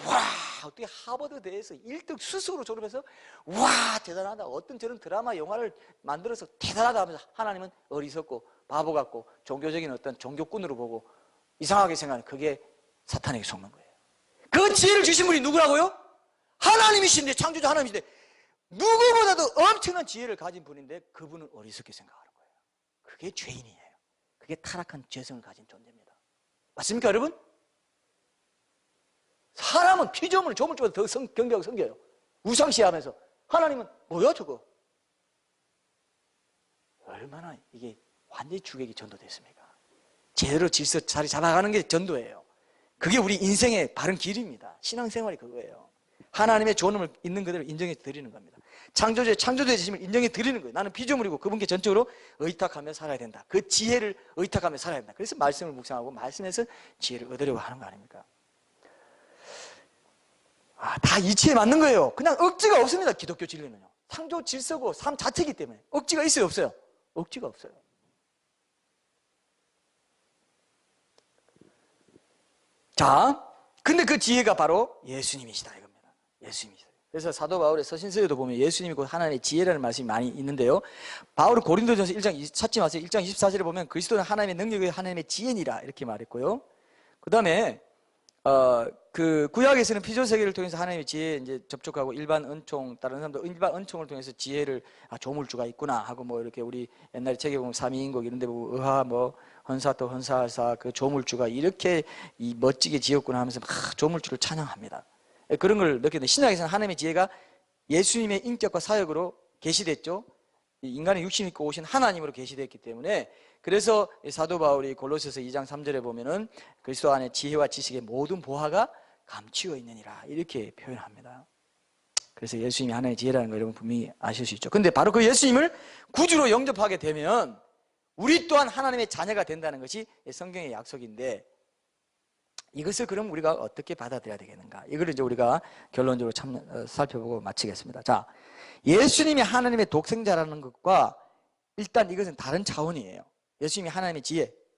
[SPEAKER 1] 와, 어떻게 하버드대에서 1등 수석으로 졸업해서 와, 대단하다. 어떤 저런 드라마 영화를 만들어서 대단하다 하면서 하나님은 어리석고 바보 같고 종교적인 어떤 종교꾼으로 보고 이상하게 생각하는, 그게 사탄에게 속는 거예요. 그 지혜를 주신 분이 누구라고요? 하나님이신데, 창조주 하나님이신데 누구보다도 엄청난 지혜를 가진 분인데 그분은 어리석게 생각하는 거예요. 그게 죄인이에요. 그게 타락한 죄성을 가진 존재입니다. 맞습니까, 여러분? 사람은 피조물, 조물주보다 더 경계하고 섬겨요. 우상시하면서. 하나님은 뭐야 저거? 얼마나 이게 완전히 주객이 전도됐습니까? 제대로 질서 자리 잡아가는 게 전도예요. 그게 우리 인생의 바른 길입니다. 신앙생활이 그거예요. 하나님의 존엄을 있는 그대로 인정해 드리는 겁니다. 창조주의 지심을 인정해 드리는 거예요. 나는 피조물이고 그분께 전적으로 의탁하며 살아야 된다. 그 지혜를 의탁하며 살아야 된다. 그래서 말씀을 묵상하고 말씀에서 지혜를 얻으려고 하는 거 아닙니까? 다 이치에 맞는 거예요. 그냥 억지가 없습니다. 기독교 진리는요. 창조 질서고 삶 자체이기 때문에 억지가 있어요, 없어요? 억지가 없어요. 자, 근데 그 지혜가 바로 예수님이시다 이겁니다. 예수님이시다. 그래서 사도 바울의 서신서에도 보면 예수님이 곧 하나님의 지혜라는 말씀이 많이 있는데요. 바울은 고린도전서 1장 찾지 마세요. 1장 24절에 보면 그리스도는 하나님의 능력이 하나님의 지혜니라 이렇게 말했고요. 그 다음에 그 구약에서는 피조 세계를 통해서 하나님의 지혜에 이제 접촉하고 일반 은총, 다른 사람도 일반 은총을 통해서 지혜를 조물주가 있구나 하고 뭐 이렇게 우리 옛날에 책에 보면 삼위인국 이런 데 보고 의하 뭐 헌사 또 헌사하사 그 조물주가 이렇게 이 멋지게 지었구나 하면서 막 조물주를 찬양합니다. 그런 걸 느꼈는데 신약에서는 하나님의 지혜가 예수님의 인격과 사역으로 계시됐죠. 인간의 육신 입고 오신 하나님으로 계시됐기 때문에 그래서 사도 바울이 골로새서 2장 3절에 보면은 그리스도 안에 지혜와 지식의 모든 보화가 감추어 있느니라 이렇게 표현합니다. 그래서 예수님이 하나님의 지혜라는 거 여러분 분명히 아실 수 있죠. 근데 바로 그 예수님을 구주로 영접하게 되면 우리 또한 하나님의 자녀가 된다는 것이 성경의 약속인데 이것을 그럼 우리가 어떻게 받아들여야 되겠는가? 이걸 이제 우리가 결론적으로 살펴보고 마치겠습니다. 자, 예수님이 하나님의 독생자라는 것과 일단 이것은 다른 차원이에요. 예수님이 하나님의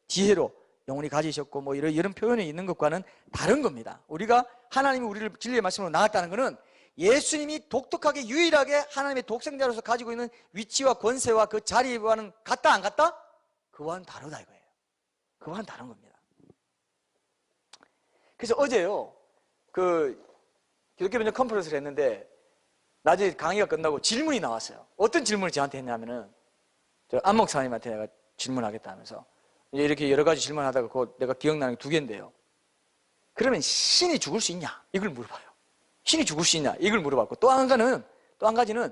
[SPEAKER 1] 지혜로 영원히 가지셨고 뭐 이런 표현이 있는 것과는 다른 겁니다. 우리가 하나님이 우리를 진리의 말씀으로 낳았다는 것은 예수님이 독특하게 유일하게 하나님의 독생자로서 가지고 있는 위치와 권세와 그 자리와는 같다 안 같다? 그와는 다르다 이거예요. 그와는 다른 겁니다. 그래서 어제요 그 기독교 변증 컨퍼런스를 했는데 낮에 강의가 끝나고 질문이 나왔어요. 어떤 질문을 저한테 했냐면은 저 안 목사님한테 내가 질문하겠다 하면서 이렇게 여러 가지 질문하다가 그거 내가 기억나는 게 2개인데요. 그러면 신이 죽을 수 있냐? 이걸 물어봐요. 신이 죽을 수 있냐? 이걸 물어봤고 또 한 가지는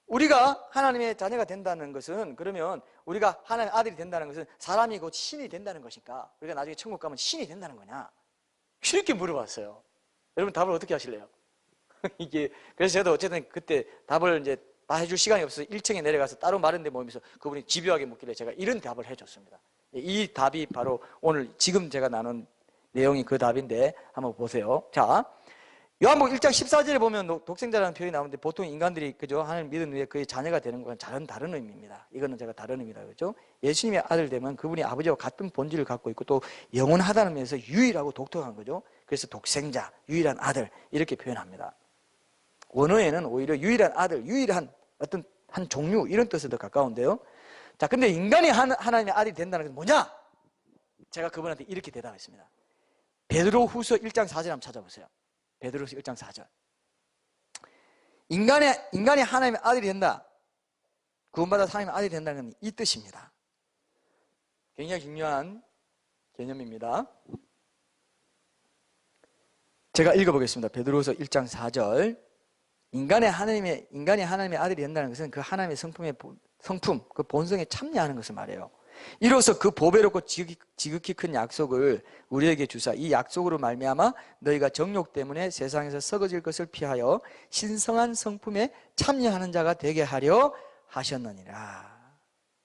[SPEAKER 1] 우리가 하나님의 자녀가 된다는 것은 그러면 우리가 하나님의 아들이 된다는 것은 사람이 곧 신이 된다는 것인가? 우리가 나중에 천국 가면 신이 된다는 거냐? 이렇게 물어봤어요. 여러분 답을 어떻게 하실래요? 이게 그래서 저도 어쨌든 그때 답을 이제 다 해줄 시간이 없어서 1층에 내려가서 따로 마른 데 모이면서 그분이 집요하게 묻길래 제가 이런 답을 해줬습니다. 이 답이 바로 오늘 지금 제가 나눈 내용이 그 답인데 한번 보세요. 자, 요한복음 1장 14절에 보면 독생자라는 표현이 나오는데 보통 인간들이 그죠 하나님 믿은 후에 그의 자녀가 되는 건 다른 의미입니다. 이거는 제가 다른 의미다 그렇죠? 예수님의 아들 되면 그분이 아버지와 같은 본질을 갖고 있고 또 영원하다는 면에서 유일하고 독특한 거죠. 그래서 독생자, 유일한 아들 이렇게 표현합니다. 원어에는 오히려 유일한 아들, 유일한 어떤 한 종류 이런 뜻에 더 가까운데요. 자, 근데 인간이 하나님의 아들이 된다는 것은 뭐냐? 제가 그분한테 이렇게 대답했습니다. 베드로후서 1장 4절 한번 찾아보세요. 베드로후서 1장 4절. 인간이 하나님의 아들이 된다. 구원받아 하나님의 아들이 된다는 건 이 뜻입니다. 굉장히 중요한 개념입니다. 제가 읽어보겠습니다. 베드로후서 1장 4절. 인간이 하나님의 아들이 된다는 것은 그 하나님의 성품, 그 본성에 참여하는 것을 말해요. 이로써 그 보배롭고 지극히 큰 약속을 우리에게 주사 이 약속으로 말미암아 너희가 정욕 때문에 세상에서 썩어질 것을 피하여 신성한 성품에 참여하는 자가 되게 하려 하셨느니라.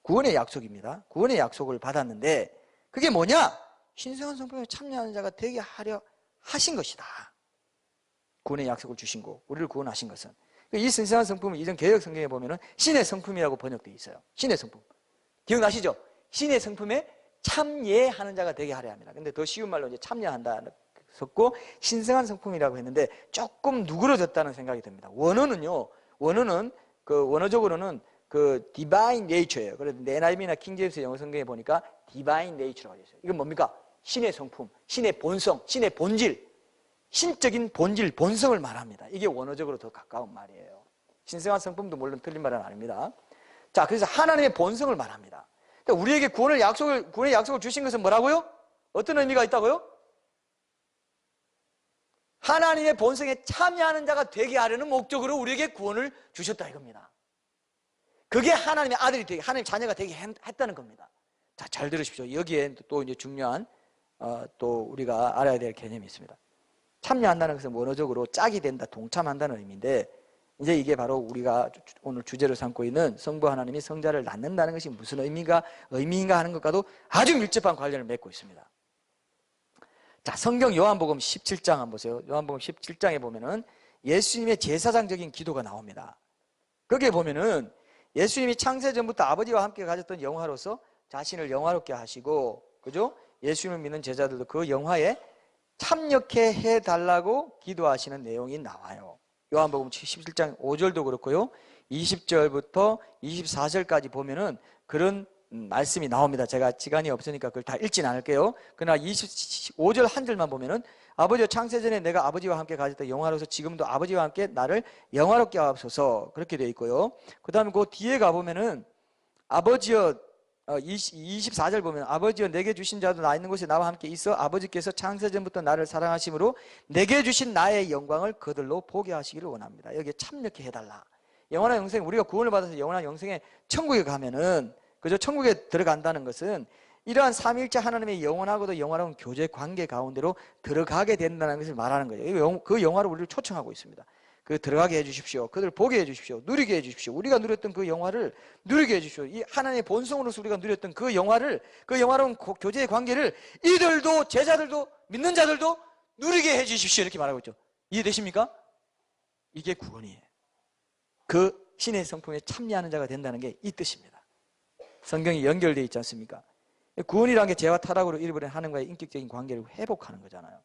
[SPEAKER 1] 구원의 약속입니다. 구원의 약속을 받았는데 그게 뭐냐? 신성한 성품에 참여하는 자가 되게 하려 하신 것이다. 구원의 약속을 주신 거, 우리를 구원하신 것은. 이 신성한 성품은 이전 개역 성경에 보면은 신의 성품이라고 번역되어 있어요. 신의 성품. 기억나시죠? 신의 성품에 참여하는 자가 되게 하려 합니다. 근데 더 쉬운 말로 이제 참여한다 썼고 신성한 성품이라고 했는데 조금 누그러졌다는 생각이 듭니다. 원어는요. 원어는 원어적으로는 divine nature예요. 그래서 NIV나 킹제임스 영어 성경에 보니까 divine nature라고 되어 있어요. 이건 뭡니까? 신의 성품, 신의 본성, 신의 본질, 신적인 본질, 본성을 말합니다. 이게 원어적으로 더 가까운 말이에요. 신성한 성품도 물론 틀린 말은 아닙니다. 자, 그래서 하나님의 본성을 말합니다. 그러니까 우리에게 구원의 약속을 주신 것은 뭐라고요? 어떤 의미가 있다고요? 하나님의 본성에 참여하는 자가 되게 하려는 목적으로 우리에게 구원을 주셨다 이겁니다. 그게 하나님의 아들이 되게, 하나님의 자녀가 되게 했다는 겁니다. 자, 잘 들으십시오. 여기에 또 이제 중요한 또 우리가 알아야 될 개념이 있습니다. 참여한다는 것은 원어적으로 짝이 된다, 동참한다는 의미인데 이제 이게 바로 우리가 오늘 주제로 삼고 있는 성부 하나님이 성자를 낳는다는 것이 무슨 의미인가 하는 것과도 아주 밀접한 관련을 맺고 있습니다. 자, 성경 요한복음 17장 한번 보세요. 요한복음 17장에 보면은 예수님의 제사장적인 기도가 나옵니다. 거기에 보면은 예수님이 창세 전부터 아버지와 함께 가졌던 영화로서 자신을 영화롭게 하시고, 그죠? 예수님을 믿는 제자들도 그 영화에 참여케 해달라고 기도하시는 내용이 나와요. 요한복음 17장 5절도 그렇고요. 20절부터 24절까지 보면은 그런 말씀이 나옵니다. 제가 시간이 없으니까 그걸 다 읽진 않을게요. 그러나 25절 한 절만 보면은 아버지여 창세전에 내가 아버지와 함께 가졌던 영화로서 지금도 아버지와 함께 나를 영화롭게 하옵소서 그렇게 되어 있고요. 그 다음에 그 뒤에 가보면은 아버지여 24절 보면 아버지여 내게 주신 자도 나 있는 곳에 나와 함께 있어 아버지께서 창세전부터 나를 사랑하심으로 내게 주신 나의 영광을 그들로 보게 하시기를 원합니다. 여기에 참여케 해달라. 영원한 영생, 우리가 구원을 받아서 영원한 영생에 천국에 가면은, 그죠? 천국에 들어간다는 것은 이러한 삼위일체 하나님의 영원하고도 영원한 교제 관계 가운데로 들어가게 된다는 것을 말하는 거예요. 그 영화를 우리를 초청하고 있습니다. 그 들어가게 해주십시오. 그들 보게 해주십시오. 누리게 해주십시오. 우리가 누렸던 그 영화를 누리게 해주십시오. 이 하나님의 본성으로서 우리가 누렸던 그 영화를, 그 영화로운 교제의 관계를 이들도, 제자들도, 믿는 자들도 누리게 해주십시오. 이렇게 말하고 있죠. 이해되십니까? 이게 구원이에요. 그 신의 성품에 참여하는 자가 된다는 게 이 뜻입니다. 성경이 연결되어 있지 않습니까? 구원이라는 게 죄와 타락으로 잃어버린 하나님과의 인격적인 관계를 회복하는 거잖아요.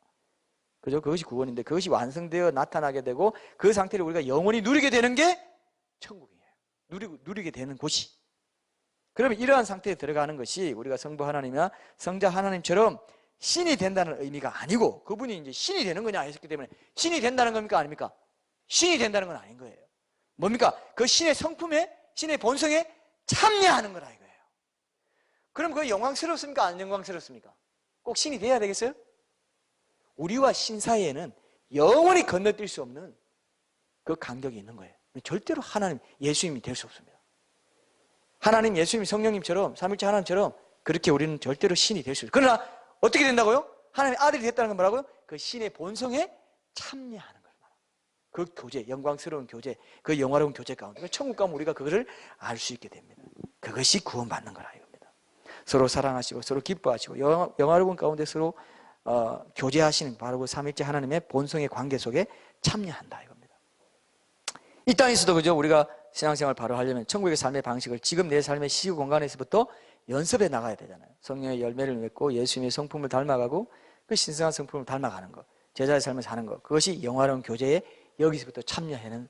[SPEAKER 1] 그죠? 그것이 구원인데 그것이 완성되어 나타나게 되고 그 상태를 우리가 영원히 누리게 되는 게 천국이에요. 누리게 되는 곳이. 그러면 이러한 상태에 들어가는 것이 우리가 성부 하나님이나 성자 하나님처럼 신이 된다는 의미가 아니고, 그분이 이제 신이 되는 거냐 했기 때문에 신이 된다는 겁니까? 아닙니까? 신이 된다는 건 아닌 거예요. 뭡니까? 그 신의 성품에, 신의 본성에 참여하는 거라 이거예요. 그럼 그거 영광스럽습니까? 안 영광스럽습니까? 꼭 신이 돼야 되겠어요? 우리와 신 사이에는 영원히 건너뛸 수 없는 그 간격이 있는 거예요. 절대로 하나님, 예수님이 될 수 없습니다. 하나님, 예수님, 성령님처럼, 삼위일체 하나님처럼 그렇게 우리는 절대로 신이 될 수 없어요. 그러나 어떻게 된다고요? 하나님의 아들이 됐다는 건 뭐라고요? 그 신의 본성에 참여하는 거예요. 그 교제, 영광스러운 교제, 그 영화로운 교제 가운데 천국 가면 우리가 그것을 알 수 있게 됩니다. 그것이 구원받는 거라 이겁니다. 서로 사랑하시고 서로 기뻐하시고 영화로운 가운데 서로 교제하시는 바로 그 삼위일체 하나님의 본성의 관계 속에 참여한다 이겁니다. 이 땅에서도 그죠? 우리가 신앙생활 바로 하려면 천국의 삶의 방식을 지금 내 삶의 시구 공간에서부터 연습해 나가야 되잖아요. 성령의 열매를 맺고 예수님의 성품을 닮아가고 그 신성한 성품을 닮아가는 것, 제자의 삶을 사는 것, 그것이 영화로운 교제에 여기서부터 참여하는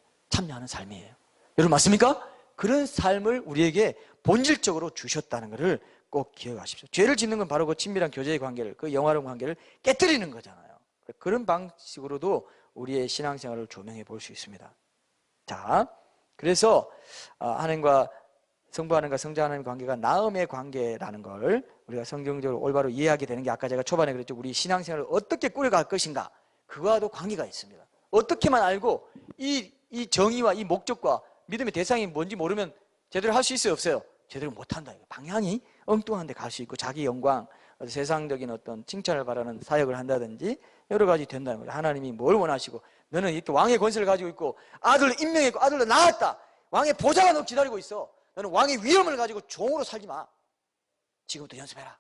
[SPEAKER 1] 삶이에요. 여러분 맞습니까? 그런 삶을 우리에게 본질적으로 주셨다는 것을 꼭 기억하십시오. 죄를 짓는 건 바로 그 친밀한 교제의 관계를, 그 영화로운 관계를 깨뜨리는 거잖아요. 그런 방식으로도 우리의 신앙생활을 조명해 볼 수 있습니다. 자, 그래서 하나님과 성부 하나님과 성자 하나님의 관계가 나음의 관계라는 걸 우리가 성경적으로 올바로 이해하게 되는 게 아까 제가 초반에 그랬죠. 우리 신앙생활을 어떻게 꾸려갈 것인가, 그거와도 관계가 있습니다. 어떻게만 알고 이 정의와 이 목적과 믿음의 대상이 뭔지 모르면 제대로 할 수 있어요, 없어요? 제대로 못한다. 방향이 엉뚱한 데 갈 수 있고 자기 영광, 세상적인 어떤 칭찬을 바라는 사역을 한다든지 여러 가지 된다는 거예요. 하나님이 뭘 원하시고 너는 이렇게 왕의 권세를 가지고 있고 아들을 임명했고 아들로 낳았다. 왕의 보좌가 너 기다리고 있어. 너는 왕의 위엄을 가지고 종으로 살지 마. 지금부터 연습해라.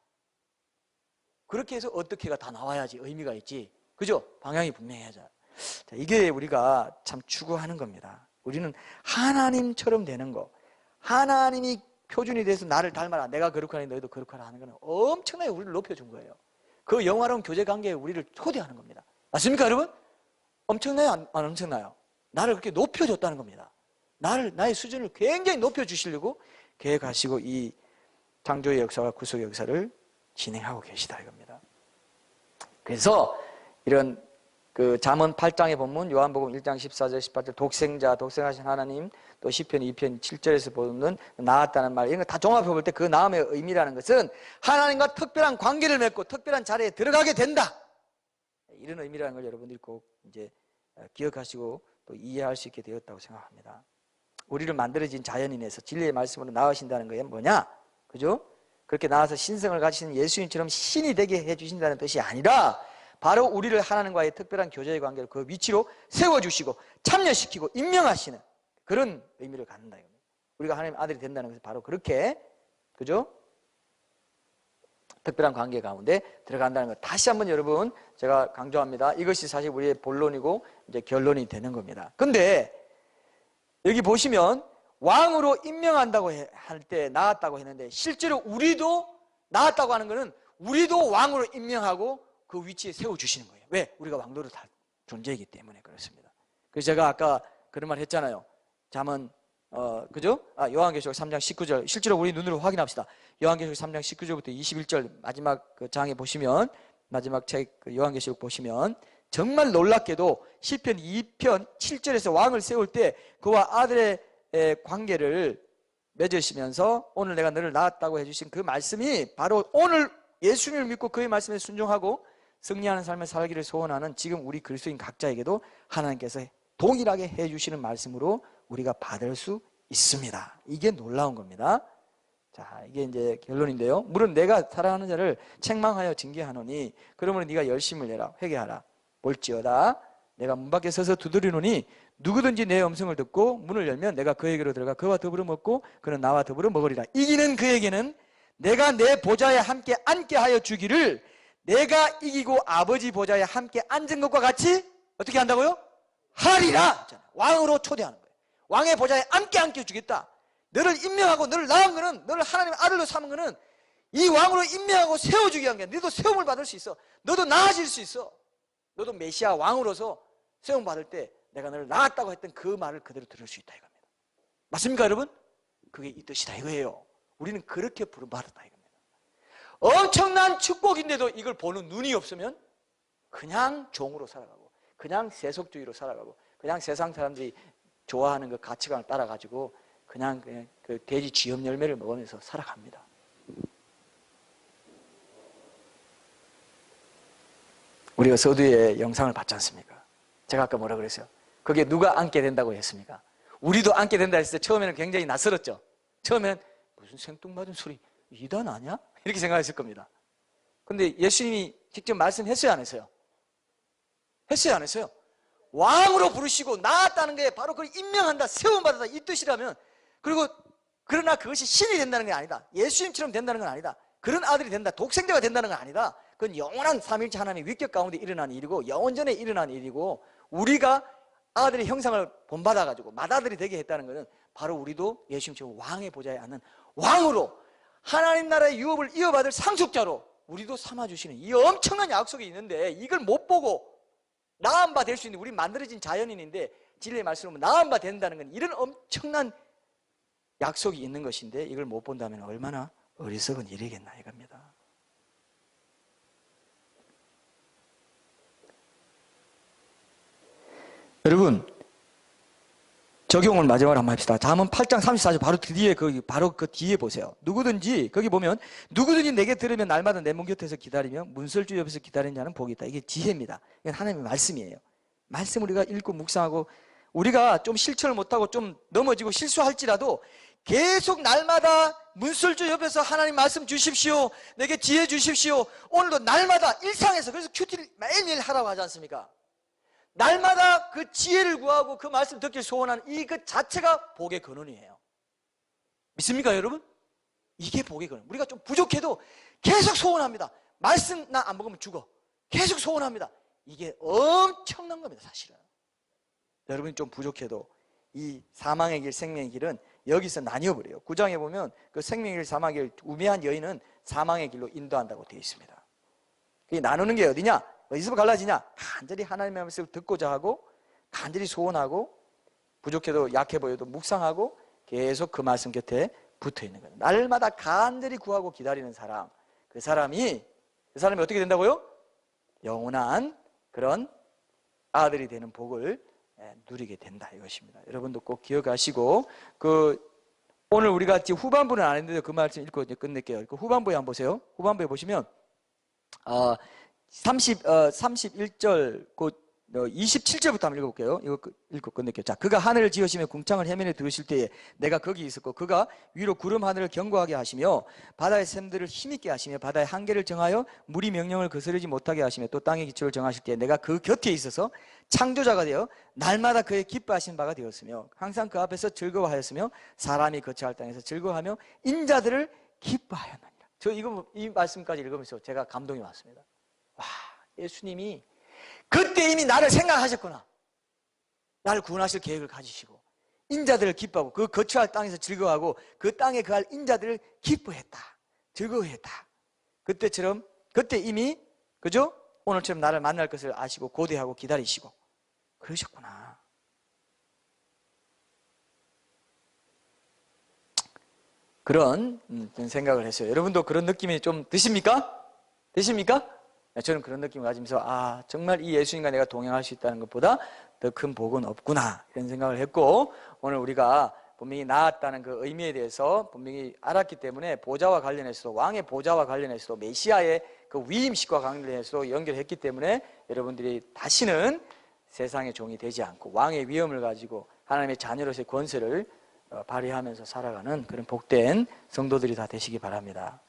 [SPEAKER 1] 그렇게 해서 어떻게가 다 나와야지 의미가 있지. 그죠? 방향이 분명해야죠. 자, 이게 우리가 참 추구하는 겁니다. 우리는 하나님처럼 되는 거. 하나님이 표준이 돼서 나를 닮아라. 내가 거룩하니 너희도 거룩하라 하는 거는 엄청나게 우리를 높여준 거예요. 그 영화로운 교제 관계에 우리를 초대하는 겁니다. 맞습니까, 여러분? 엄청나요? 안 엄청나요? 나를 그렇게 높여줬다는 겁니다. 나의 수준을 굉장히 높여주시려고 계획하시고 이 창조의 역사와 구속의 역사를 진행하고 계시다 이겁니다. 그래서 이런 그 잠언 8장에 보면 요한복음 1장 14절 18절 독생자, 독생하신 하나님, 또 시편 2편 7절에서 보는 나았다는 말, 이런 거 다 종합해 볼 때 그 나음의 의미라는 것은 하나님과 특별한 관계를 맺고 특별한 자리에 들어가게 된다. 이런 의미라는 걸 여러분들이 꼭 이제 기억하시고 또 이해할 수 있게 되었다고 생각합니다. 우리를 만들어진 자연인에서 진리의 말씀으로 나으신다는 게 뭐냐? 그죠? 그렇게 나와서 신성을 가지신 예수님처럼 신이 되게 해주신다는 뜻이 아니라 바로 우리를 하나님과의 특별한 교제의 관계로 그 위치로 세워주시고 참여시키고 임명하시는 그런 의미를 갖는다 이겁니다. 우리가 하나님의 아들이 된다는 것은 바로 그렇게, 그죠? 특별한 관계 가운데 들어간다는 것. 다시 한번 여러분 제가 강조합니다. 이것이 사실 우리의 본론이고 이제 결론이 되는 겁니다. 근데 여기 보시면 왕으로 임명한다고 할 때 나았다고 했는데 실제로 우리도 나았다고 하는 것은 우리도 왕으로 임명하고 그 위치에 세워주시는 거예요. 왜? 우리가 왕도를 다 존재이기 때문에 그렇습니다. 그래서 제가 아까 그런 말 했잖아요. 잠언 그죠? 요한계시록 3장 19절 실제로 우리 눈으로 확인합시다. 요한계시록 3장 19절부터 21절 마지막 그 장에 보시면 마지막 책 그 요한계시록 보시면 정말 놀랍게도 시편 2편 7절에서 왕을 세울 때 그와 아들의 관계를 맺으시면서 오늘 내가 너를 낳았다고 해주신 그 말씀이 바로 오늘 예수님을 믿고 그의 말씀에 순종하고 승리하는 삶을 살기를 소원하는 지금 우리 그리스도인 각자에게도 하나님께서 동일하게 해주시는 말씀으로 우리가 받을 수 있습니다. 이게 놀라운 겁니다. 자, 이게 이제 결론인데요. 물론 내가 사랑하는 자를 책망하여 징계하노니 그러므로 네가 열심을 내라 회개하라. 볼지어다 내가 문 밖에 서서 두드리노니 누구든지 내 음성을 듣고 문을 열면 내가 그에게로 들어가 그와 더불어 먹고 그는 나와 더불어 먹으리라. 이기는 그에게는 내가 내 보좌에 함께 앉게 하여 주기를 내가 이기고 아버지 보좌에 함께 앉은 것과 같이 어떻게 한다고요? 하리라. 왕으로 초대하는 거예요. 왕의 보좌에 함께 앉게 주겠다. 너를 임명하고 너를 낳은 거는 너를 하나님의 아들로 삼은 거는 이 왕으로 임명하고 세워주기 위한 게 너도 세움을 받을 수 있어. 너도 나아질 수 있어. 너도 메시아 왕으로서 세움 받을 때 내가 너를 낳았다고 했던 그 말을 그대로 들을 수 있다 이겁니다. 맞습니까 여러분? 그게 이 뜻이다 이거예요. 우리는 그렇게 부름받았다 이겁니다. 엄청난 축복인데도 이걸 보는 눈이 없으면 그냥 종으로 살아가고 그냥 세속주의로 살아가고 그냥 세상 사람들이 좋아하는 그 가치관을 따라가지고 그냥 그 돼지 쥐염 열매를 먹으면서 살아갑니다. 우리가 서두에 영상을 봤지 않습니까? 제가 아까 뭐라 그랬어요? 거기에 누가 앉게 된다고 했습니까? 우리도 앉게 된다 했을 때 처음에는 굉장히 낯설었죠. 처음에는 무슨 생뚱맞은 소리 이단 아니야? 이렇게 생각했을 겁니다. 근데 예수님이 직접 말씀했어요 안 했어요? 했어요 안 했어요? 왕으로 부르시고 낳았다는 게 바로 그걸 임명한다 세움받았다 이 뜻이라면 그리고 그러나 그것이 신이 된다는 게 아니다. 예수님처럼 된다는 건 아니다. 그런 아들이 된다. 독생자가 된다는 건 아니다. 그건 영원한 삼위일체 하나님의 위격 가운데 일어난 일이고 영원전에 일어난 일이고 우리가 아들의 형상을 본받아가지고 맏아들이 되게 했다는 것은 바로 우리도 예수님처럼 왕의 보좌에 앉는 왕으로 하나님 나라의 유업을 이어받을 상속자로 우리도 삼아주시는 이 엄청난 약속이 있는데 이걸 못 보고 나은 바 될 수 있는 우리 만들어진 자연인인데 진리의 말씀으로 나은 바 된다는 건 이런 엄청난 약속이 있는 것인데 이걸 못 본다면 얼마나 어리석은 일이겠나 이겁니다. 여러분 적용을 마지막으로 한번 합시다. 잠언 8장 34절 바로 그 뒤에 보세요. 누구든지 거기 보면 누구든지 내게 들으면 날마다 내 문 곁에서 기다리며 문설주 옆에서 기다리는 자는 복이 있다. 이게 지혜입니다. 이건 하나님의 말씀이에요. 말씀 우리가 읽고 묵상하고 우리가 좀 실천을 못하고 좀 넘어지고 실수할지라도 계속 날마다 문설주 옆에서 하나님 말씀 주십시오. 내게 지혜 주십시오. 오늘도 날마다 일상에서 그래서 큐티를 매일매일 하라고 하지 않습니까? 날마다 그 지혜를 구하고 그 말씀 듣길 소원하는 이 그 자체가 복의 근원이에요. 믿습니까, 여러분? 이게 복의 근원. 우리가 좀 부족해도 계속 소원합니다. 말씀 나 안 먹으면 죽어. 계속 소원합니다. 이게 엄청난 겁니다, 사실은. 여러분이 좀 부족해도 이 사망의 길, 생명의 길은 여기서 나뉘어버려요. 9장에 보면 그 생명의 길, 사망의 길, 우매한 여인은 사망의 길로 인도한다고 되어 있습니다. 그게 나누는 게 어디냐? 어디서 갈라지냐? 간절히 하나님의 말씀을 듣고자 하고, 간절히 소원하고, 부족해도 약해 보여도 묵상하고, 계속 그 말씀 곁에 붙어 있는 거예요. 날마다 간절히 구하고 기다리는 사람, 그 사람이 어떻게 된다고요? 영원한 그런 아들이 되는 복을 누리게 된다, 이것입니다. 여러분도 꼭 기억하시고, 오늘 우리가 지금 후반부는 안 했는데 그 말씀 읽고 이제 끝낼게요. 그 후반부에 한번 보세요. 후반부에 보시면 31절 27절부터 한번 읽어볼게요. 이거 읽고 끝낼게요. 자, 그가 하늘을 지으시며 궁창을 해면에 두실 때에 내가 거기 있었고, 그가 위로 구름 하늘을 견고하게 하시며 바다의 샘들을 힘있게 하시며 바다의 한계를 정하여 물이 명령을 거스르지 못하게 하시며 또 땅의 기초를 정하실 때에 내가 그 곁에 있어서 창조자가 되어 날마다 그의 기뻐하신 바가 되었으며 항상 그 앞에서 즐거워하였으며 사람이 거처할 땅에서 즐거워하며 인자들을 기뻐하였느니라. 저 이 말씀까지 읽으면서 제가 감동이 왔습니다. 와, 예수님이 그때 이미 나를 생각하셨구나. 나를 구원하실 계획을 가지시고 인자들을 기뻐하고 그 거처할 땅에서 즐거워하고 그 땅에 거할 인자들을 기뻐했다, 즐거워했다. 그때 이미, 그죠? 오늘처럼 나를 만날 것을 아시고 고대하고 기다리시고 그러셨구나. 그런 생각을 했어요. 여러분도 그런 느낌이 좀 드십니까? 저는 그런 느낌을 가지면서 정말 이 예수님과 내가 동행할 수 있다는 것보다 더 큰 복은 없구나, 이런 생각을 했고, 오늘 우리가 분명히 나았다는 그 의미에 대해서 분명히 알았기 때문에 보좌와 관련해서도, 왕의 보좌와 관련해서도, 메시아의 그 위임식과 관련해서도 연결했기 때문에 여러분들이 다시는 세상의 종이 되지 않고 왕의 위엄을 가지고 하나님의 자녀로서의 권세를 발휘하면서 살아가는 그런 복된 성도들이 다 되시기 바랍니다.